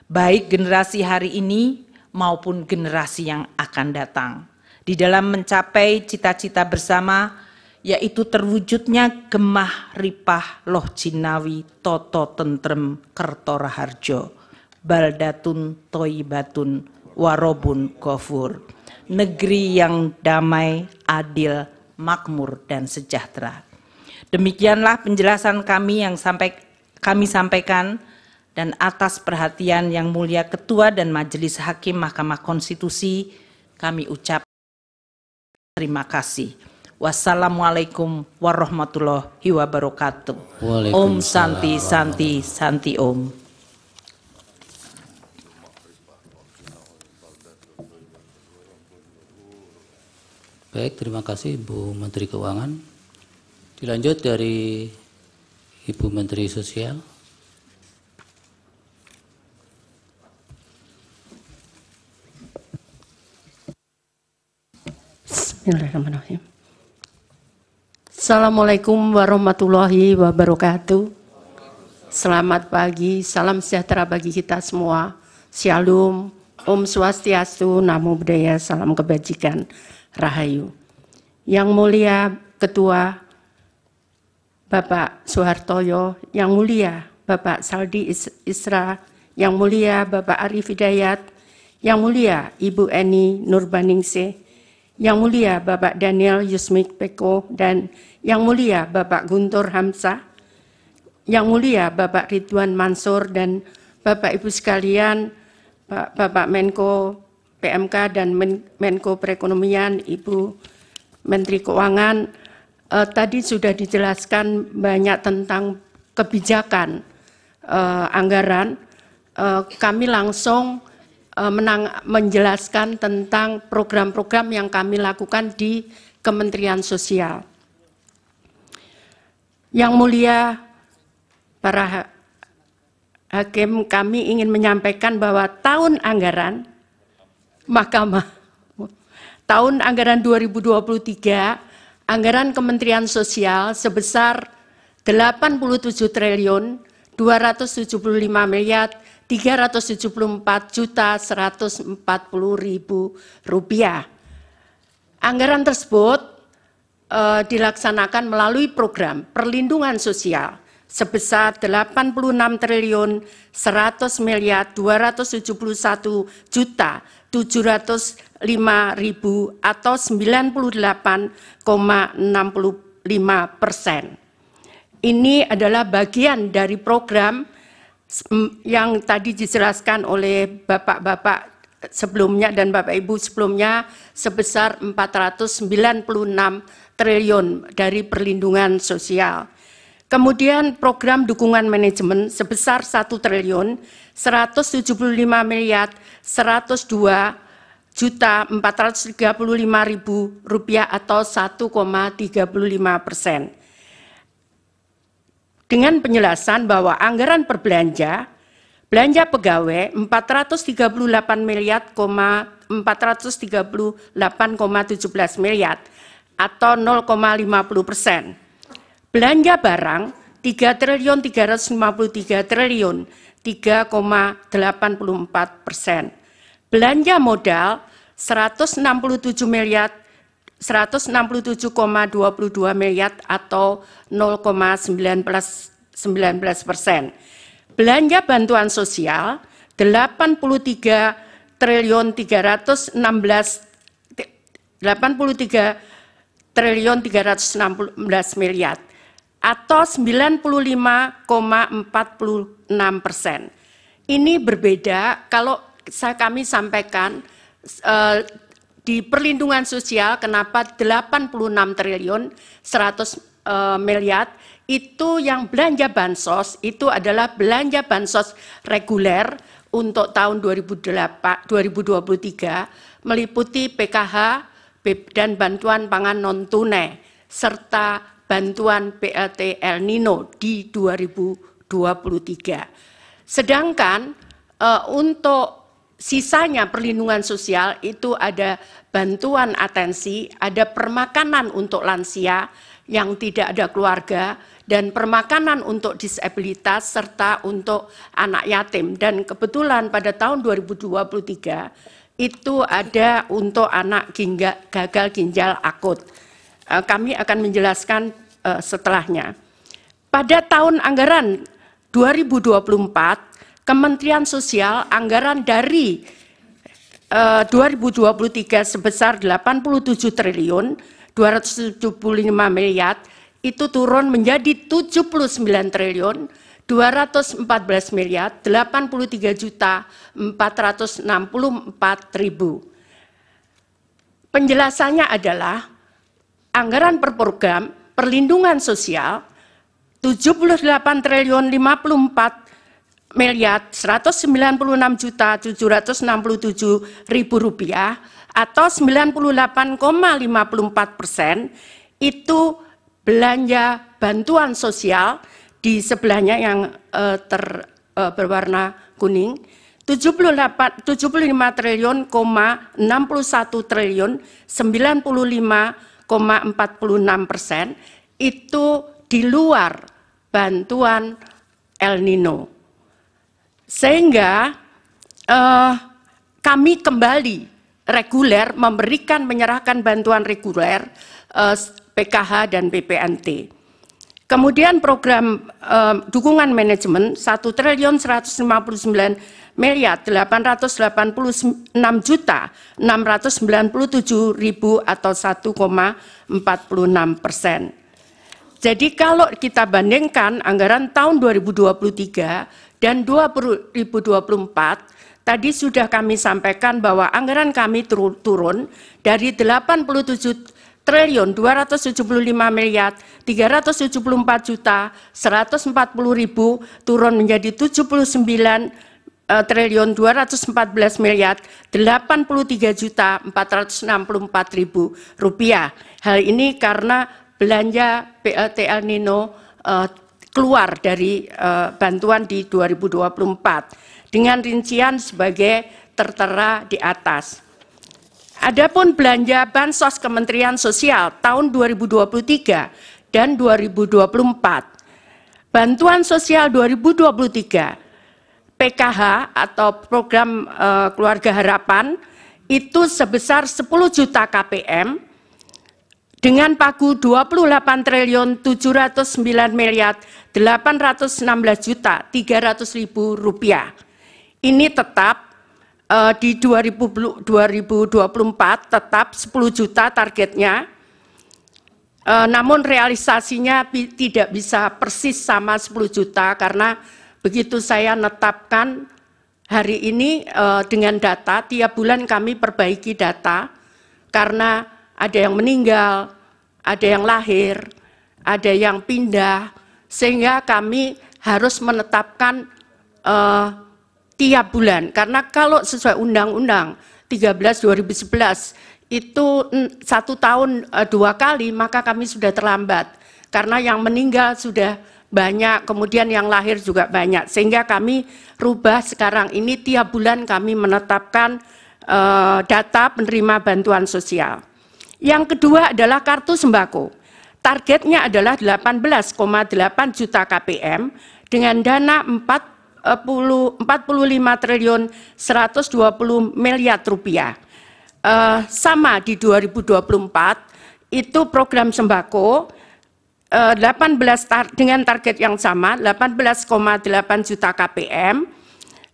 baik generasi hari ini maupun generasi yang akan datang, di dalam mencapai cita-cita bersama, yaitu terwujudnya gemah ripah loh jinawi toto tentrem kerto raharjo, baldatun toibatun warobun ghafur, negeri yang damai, adil, makmur, dan sejahtera. Demikianlah penjelasan kami yang kami sampaikan, dan atas perhatian Yang Mulia Ketua dan Majelis Hakim Mahkamah Konstitusi, kami ucap terima kasih. Wassalamualaikum warahmatullahi wabarakatuh. Om Santi Santi Santi Om. Baik, terima kasih Ibu Menteri Keuangan. Dilanjut dari Ibu Menteri Sosial. Bismillahirrahmanirrahim. Assalamualaikum warahmatullahi wabarakatuh. Selamat pagi, salam sejahtera bagi kita semua. Shalom, Om Swastiastu, Namo Buddhaya, salam kebajikan, Rahayu. Yang mulia Ketua Bapak Soehartoyo, yang mulia Bapak Saldi Isra, yang mulia Bapak Arif Hidayat, yang mulia Ibu Eni Nurbaningsih, yang mulia Bapak Daniel Yusmik Peko, dan yang mulia Bapak Guntur Hamzah, yang mulia Bapak Ridwan Mansur, dan Bapak Ibu sekalian, Bapak Menko PMK dan Menko Perekonomian, Ibu Menteri Keuangan, tadi sudah dijelaskan banyak tentang kebijakan anggaran. Kami langsung menjelaskan tentang program-program yang kami lakukan di Kementerian Sosial. Yang mulia para hakim, kami ingin menyampaikan bahwa tahun anggaran Mahkamah tahun anggaran 2023 anggaran Kementerian Sosial sebesar 87 triliun 275 miliar 374.140.000 rupiah. Anggaran tersebut dilaksanakan melalui program perlindungan sosial sebesar 86 triliun 100 miliar 271.705.000 atau 98,65%. Ini adalah bagian dari program yang tadi dijelaskan oleh Bapak-Bapak sebelumnya dan Bapak Ibu sebelumnya sebesar 496 triliun dari perlindungan sosial. Kemudian program dukungan manajemen sebesar 1 triliun 175 miliar 102.435.000 rupiah atau 1,35%. Dengan penjelasan bahwa anggaran berbelanja, belanja pegawai 438 miliar 438,17 miliar atau 0,50%. Belanja barang 3 triliun 353 triliun 3,84%. Belanja modal 167 miliar 167,22 miliar atau 0,19%. Belanja bantuan sosial 83 triliun 316 miliar atau 95,46%. Ini berbeda kalau kami sampaikan di perlindungan sosial kenapa 86 triliun 100 miliar itu yang belanja bansos itu adalah belanja bansos reguler untuk tahun 2023 meliputi PKH dan bantuan pangan non tunai serta bantuan BLT El Nino di 2023. Sedangkan untuk sisanya perlindungan sosial itu ada bantuan atensi, ada permakanan untuk lansia yang tidak ada keluarga, dan permakanan untuk disabilitas serta untuk anak yatim. Dan kebetulan pada tahun 2023 itu ada untuk anak gagal ginjal akut. Kami akan menjelaskan setelahnya. Pada tahun anggaran 2024, Kementerian Sosial anggaran dari 2023 sebesar 87 triliun 275 miliar itu turun menjadi 79 triliun 214 miliar 83.464.000. Penjelasannya adalah anggaran per program perlindungan sosial 78.196.767.000 rupiah atau 98,54% itu belanja bantuan sosial. Di sebelahnya yang berwarna kuning 75 triliun, 61 triliun 95,46% itu di luar bantuan El Nino. Sehingga kami kembali reguler menyerahkan bantuan reguler PKH dan BPNT. Kemudian program dukungan manajemen 1.189.886.697.000 atau 1,46%. Jadi kalau kita bandingkan anggaran tahun 2023 dan 2024, tadi sudah kami sampaikan bahwa anggaran kami turun dari 87.374.140.000 turun menjadi 79.214.083.464.000 rupiah. Hal ini karena belanja BLT El Nino keluar dari bantuan di 2024 dengan rincian sebagai tertera di atas. Adapun belanja bansos Kementerian Sosial tahun 2023 dan 2024. Bantuan sosial 2023 PKH atau program Keluarga Harapan itu sebesar 10 juta KPM dengan pagu 28.709.816.300.000 rupiah. Ini tetap di 2024 tetap 10 juta targetnya, namun realisasinya tidak bisa persis sama 10 juta karena begitu saya netapkan hari ini dengan data, tiap bulan kami perbaiki data karena ada yang meninggal, ada yang lahir, ada yang pindah, sehingga kami harus menetapkan tiap bulan, karena kalau sesuai Undang-Undang 13/2011 itu 1 tahun 2 kali, maka kami sudah terlambat karena yang meninggal sudah banyak, kemudian yang lahir juga banyak, sehingga kami rubah sekarang ini tiap bulan kami menetapkan data penerima bantuan sosial. Yang kedua adalah kartu sembako. Targetnya adalah 18,8 juta KPM dengan dana 45 triliun 120 miliar rupiah. Sama di 2024 itu program sembako 18 dengan target yang sama 18,8 juta KPM.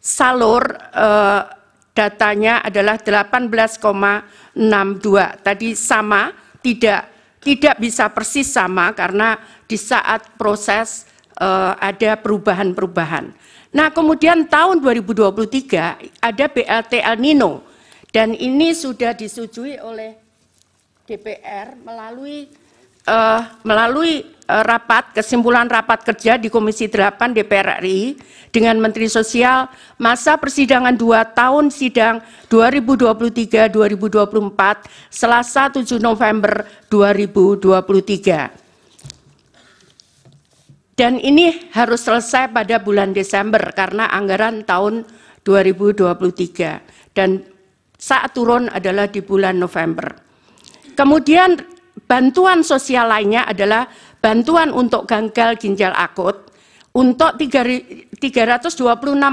Salur datanya adalah 18,62. Tadi sama, tidak bisa persis sama karena di saat proses ada perubahan-perubahan. Nah, kemudian tahun 2023 ada BLT El Nino dan ini sudah disetujui oleh DPR melalui rapat kesimpulan rapat kerja di Komisi 8 DPR RI dengan Menteri Sosial masa persidangan 2 tahun sidang 2023-2024 Selasa 7 November 2023. Dan ini harus selesai pada bulan Desember karena anggaran tahun 2023 dan saat turun adalah di bulan November. Kemudian bantuan sosial lainnya adalah bantuan untuk gagal ginjal akut untuk 326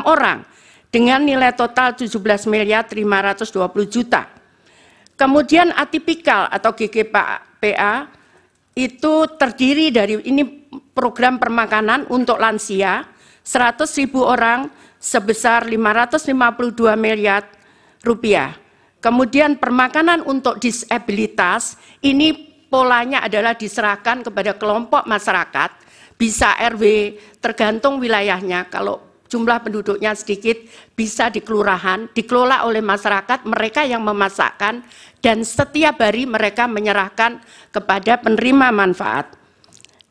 orang dengan nilai total 17.520.000.000. Kemudian atipikal atau GGPA itu terdiri dari ini program permakanan untuk lansia 100.000 orang sebesar 552 miliar rupiah. Kemudian permakanan untuk disabilitas ini polanya adalah diserahkan kepada kelompok masyarakat, bisa RW tergantung wilayahnya. Kalau jumlah penduduknya sedikit, bisa di kelurahan, dikelola oleh masyarakat, mereka yang memasakkan, dan setiap hari mereka menyerahkan kepada penerima manfaat.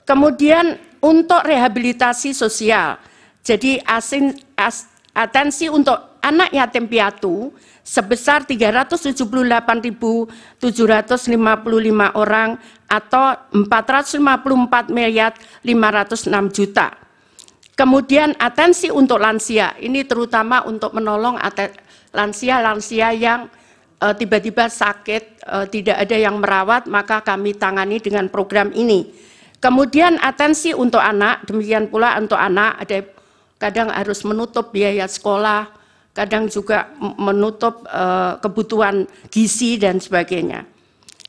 Kemudian untuk rehabilitasi sosial, jadi atensi untuk anak yatim piatu sebesar 378.755 orang atau 454.506 juta. Kemudian atensi untuk lansia, ini terutama untuk menolong lansia-lansia yang tiba-tiba sakit, tidak ada yang merawat, maka kami tangani dengan program ini. Kemudian atensi untuk anak, demikian pula untuk anak, ada kadang harus menutup biaya sekolah, kadang juga menutup kebutuhan gizi dan sebagainya.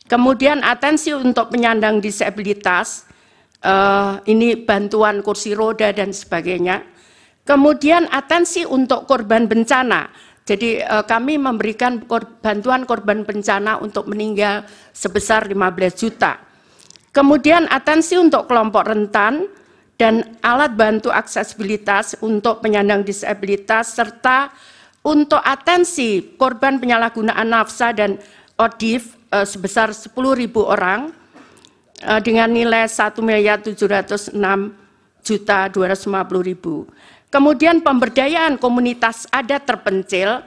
Kemudian atensi untuk penyandang disabilitas, ini bantuan kursi roda dan sebagainya. Kemudian atensi untuk korban bencana, jadi kami memberikan bantuan korban bencana untuk meninggal sebesar 15 juta. Kemudian atensi untuk kelompok rentan dan alat bantu aksesibilitas untuk penyandang disabilitas, serta untuk atensi korban penyalahgunaan nafsa dan ODIF sebesar 10.000 orang dengan nilai 1.706.250.000. Kemudian pemberdayaan komunitas adat terpencil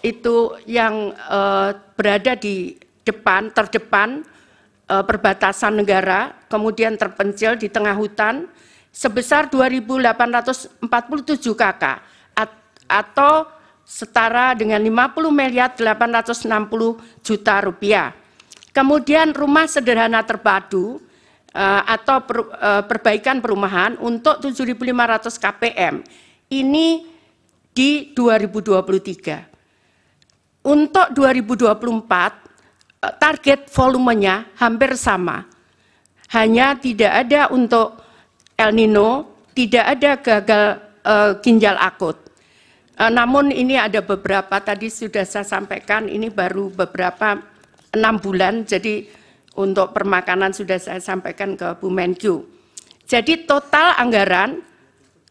itu yang berada di terdepan perbatasan negara, kemudian terpencil di tengah hutan sebesar 2.847 KK atau setara dengan 50.860 juta rupiah. Kemudian rumah sederhana terpadu atau perbaikan perumahan untuk 7.500 KPM ini di 2023. Untuk 2024 target volumenya hampir sama, hanya tidak ada untuk El Nino, tidak ada gagal ginjal akut. Namun ini ada beberapa, tadi sudah saya sampaikan, ini baru beberapa 6 bulan, jadi untuk permakanan sudah saya sampaikan ke Bu Menkyu. Jadi total anggaran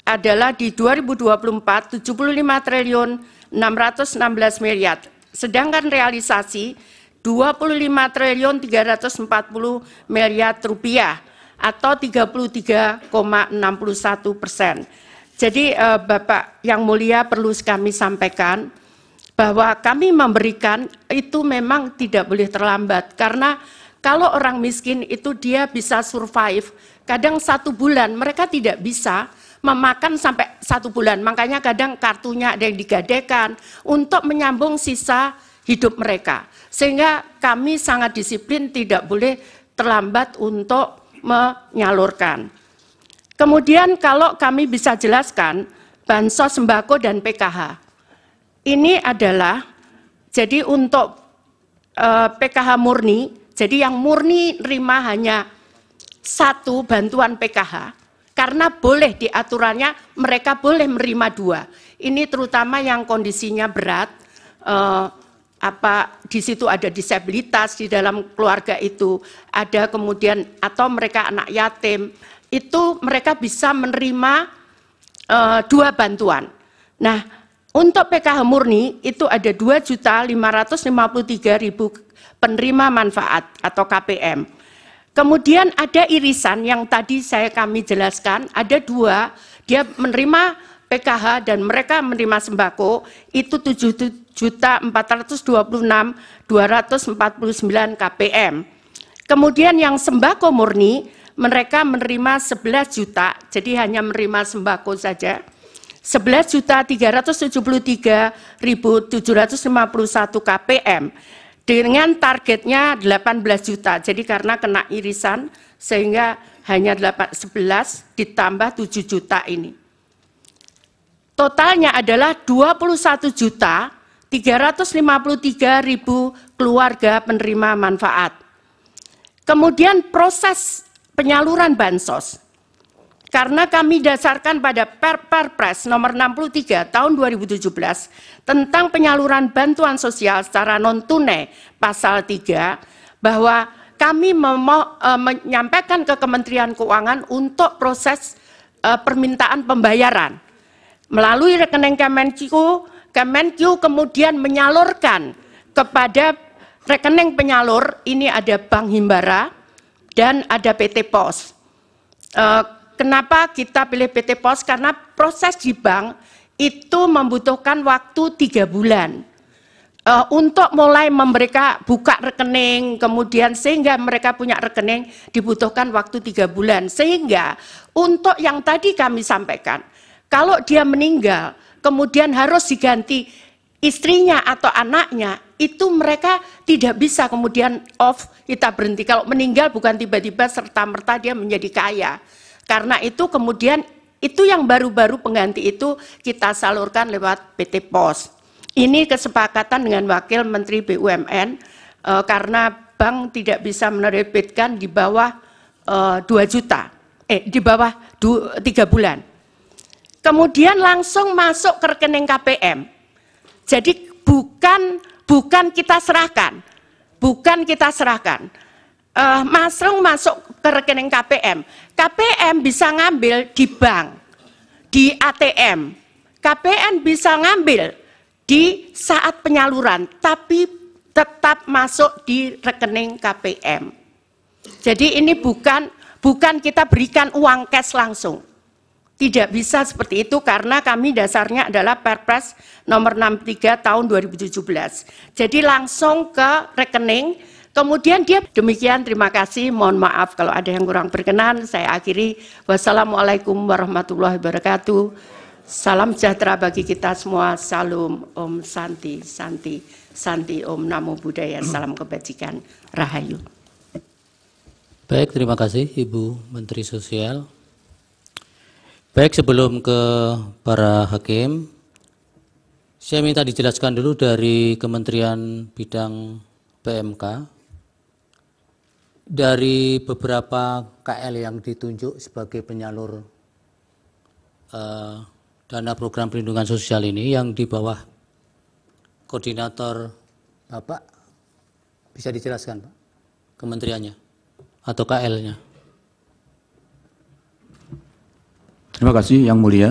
adalah di 2024 75.616 miliar, sedangkan realisasi 25.340 miliar rupiah atau 33,61%. Jadi Bapak yang mulia perlu kami sampaikan bahwa kami memberikan itu memang tidak boleh terlambat, karena kalau orang miskin itu dia bisa survive, kadang 1 bulan mereka tidak bisa memakan sampai 1 bulan, makanya kadang kartunya ada yang digadekan untuk menyambung sisa hidup mereka. Sehingga kami sangat disiplin, tidak boleh terlambat untuk menyalurkan. Kemudian kalau kami bisa jelaskan, bansos sembako dan PKH. Ini adalah, jadi untuk PKH murni, jadi yang murni nerima hanya 1 bantuan PKH, karena boleh diaturannya mereka boleh menerima 2. Ini terutama yang kondisinya berat, di situ ada disabilitas di dalam keluarga itu, ada kemudian atau mereka anak yatim, itu mereka bisa menerima 2 bantuan. Nah, untuk PKH murni itu ada 2.553.000 penerima manfaat atau KPM. Kemudian ada irisan yang tadi kami jelaskan, ada 2, dia menerima PKH dan mereka menerima sembako itu 7.426.249 KPM. Kemudian yang sembako murni mereka menerima 11 juta, jadi hanya menerima sembako saja. 11.373.751 KPM dengan targetnya 18 juta. Jadi karena kena irisan sehingga hanya 11 ditambah 7 juta ini. Totalnya adalah 21.353.000 keluarga penerima manfaat. Kemudian proses penyaluran bansos, karena kami dasarkan pada Perpres nomor 63 tahun 2017 tentang penyaluran bantuan sosial secara non-tunai pasal 3, bahwa kami menyampaikan ke Kementerian Keuangan untuk proses permintaan pembayaran. Melalui rekening Kemenq kemudian menyalurkan kepada rekening penyalur, ini ada Bank Himbara dan ada PT Pos. Kenapa kita pilih PT Pos? Karena proses di bank itu membutuhkan waktu 3 bulan. Untuk mulai mereka buka rekening, kemudian sehingga mereka punya rekening dibutuhkan waktu 3 bulan. Sehingga untuk yang tadi kami sampaikan, kalau dia meninggal, kemudian harus diganti istrinya atau anaknya, itu mereka tidak bisa kemudian off, kita berhenti. Kalau meninggal bukan tiba-tiba serta-merta dia menjadi kaya. Karena itu kemudian itu yang baru-baru pengganti itu kita salurkan lewat PT Pos. Ini kesepakatan dengan Wakil Menteri BUMN karena bank tidak bisa menerbitkan di bawah 2 juta, di bawah 3 bulan. Kemudian langsung masuk ke rekening KPM. Jadi bukan kita serahkan, langsung masuk ke rekening KPM. KPM bisa ngambil di bank, di ATM. KPM bisa ngambil di saat penyaluran, tapi tetap masuk di rekening KPM. Jadi ini bukan kita berikan uang cash langsung. Tidak bisa seperti itu karena kami dasarnya adalah Perpres nomor 63 tahun 2017. Jadi langsung ke rekening, kemudian dia demikian, terima kasih, mohon maaf kalau ada yang kurang berkenan, saya akhiri. Wassalamualaikum warahmatullahi wabarakatuh. Salam sejahtera bagi kita semua, salam Om Santi, Santi, Santi Om Namo Buddhaya, salam kebajikan, Rahayu. Baik, terima kasih Ibu Menteri Sosial. Baik, sebelum ke para hakim, saya minta dijelaskan dulu dari Kementerian Bidang PMK. Dari beberapa KL yang ditunjuk sebagai penyalur dana program perlindungan sosial ini yang di bawah koordinator Bapak, bisa dijelaskan Pak, kementeriannya atau KL-nya? Terima kasih Yang Mulia.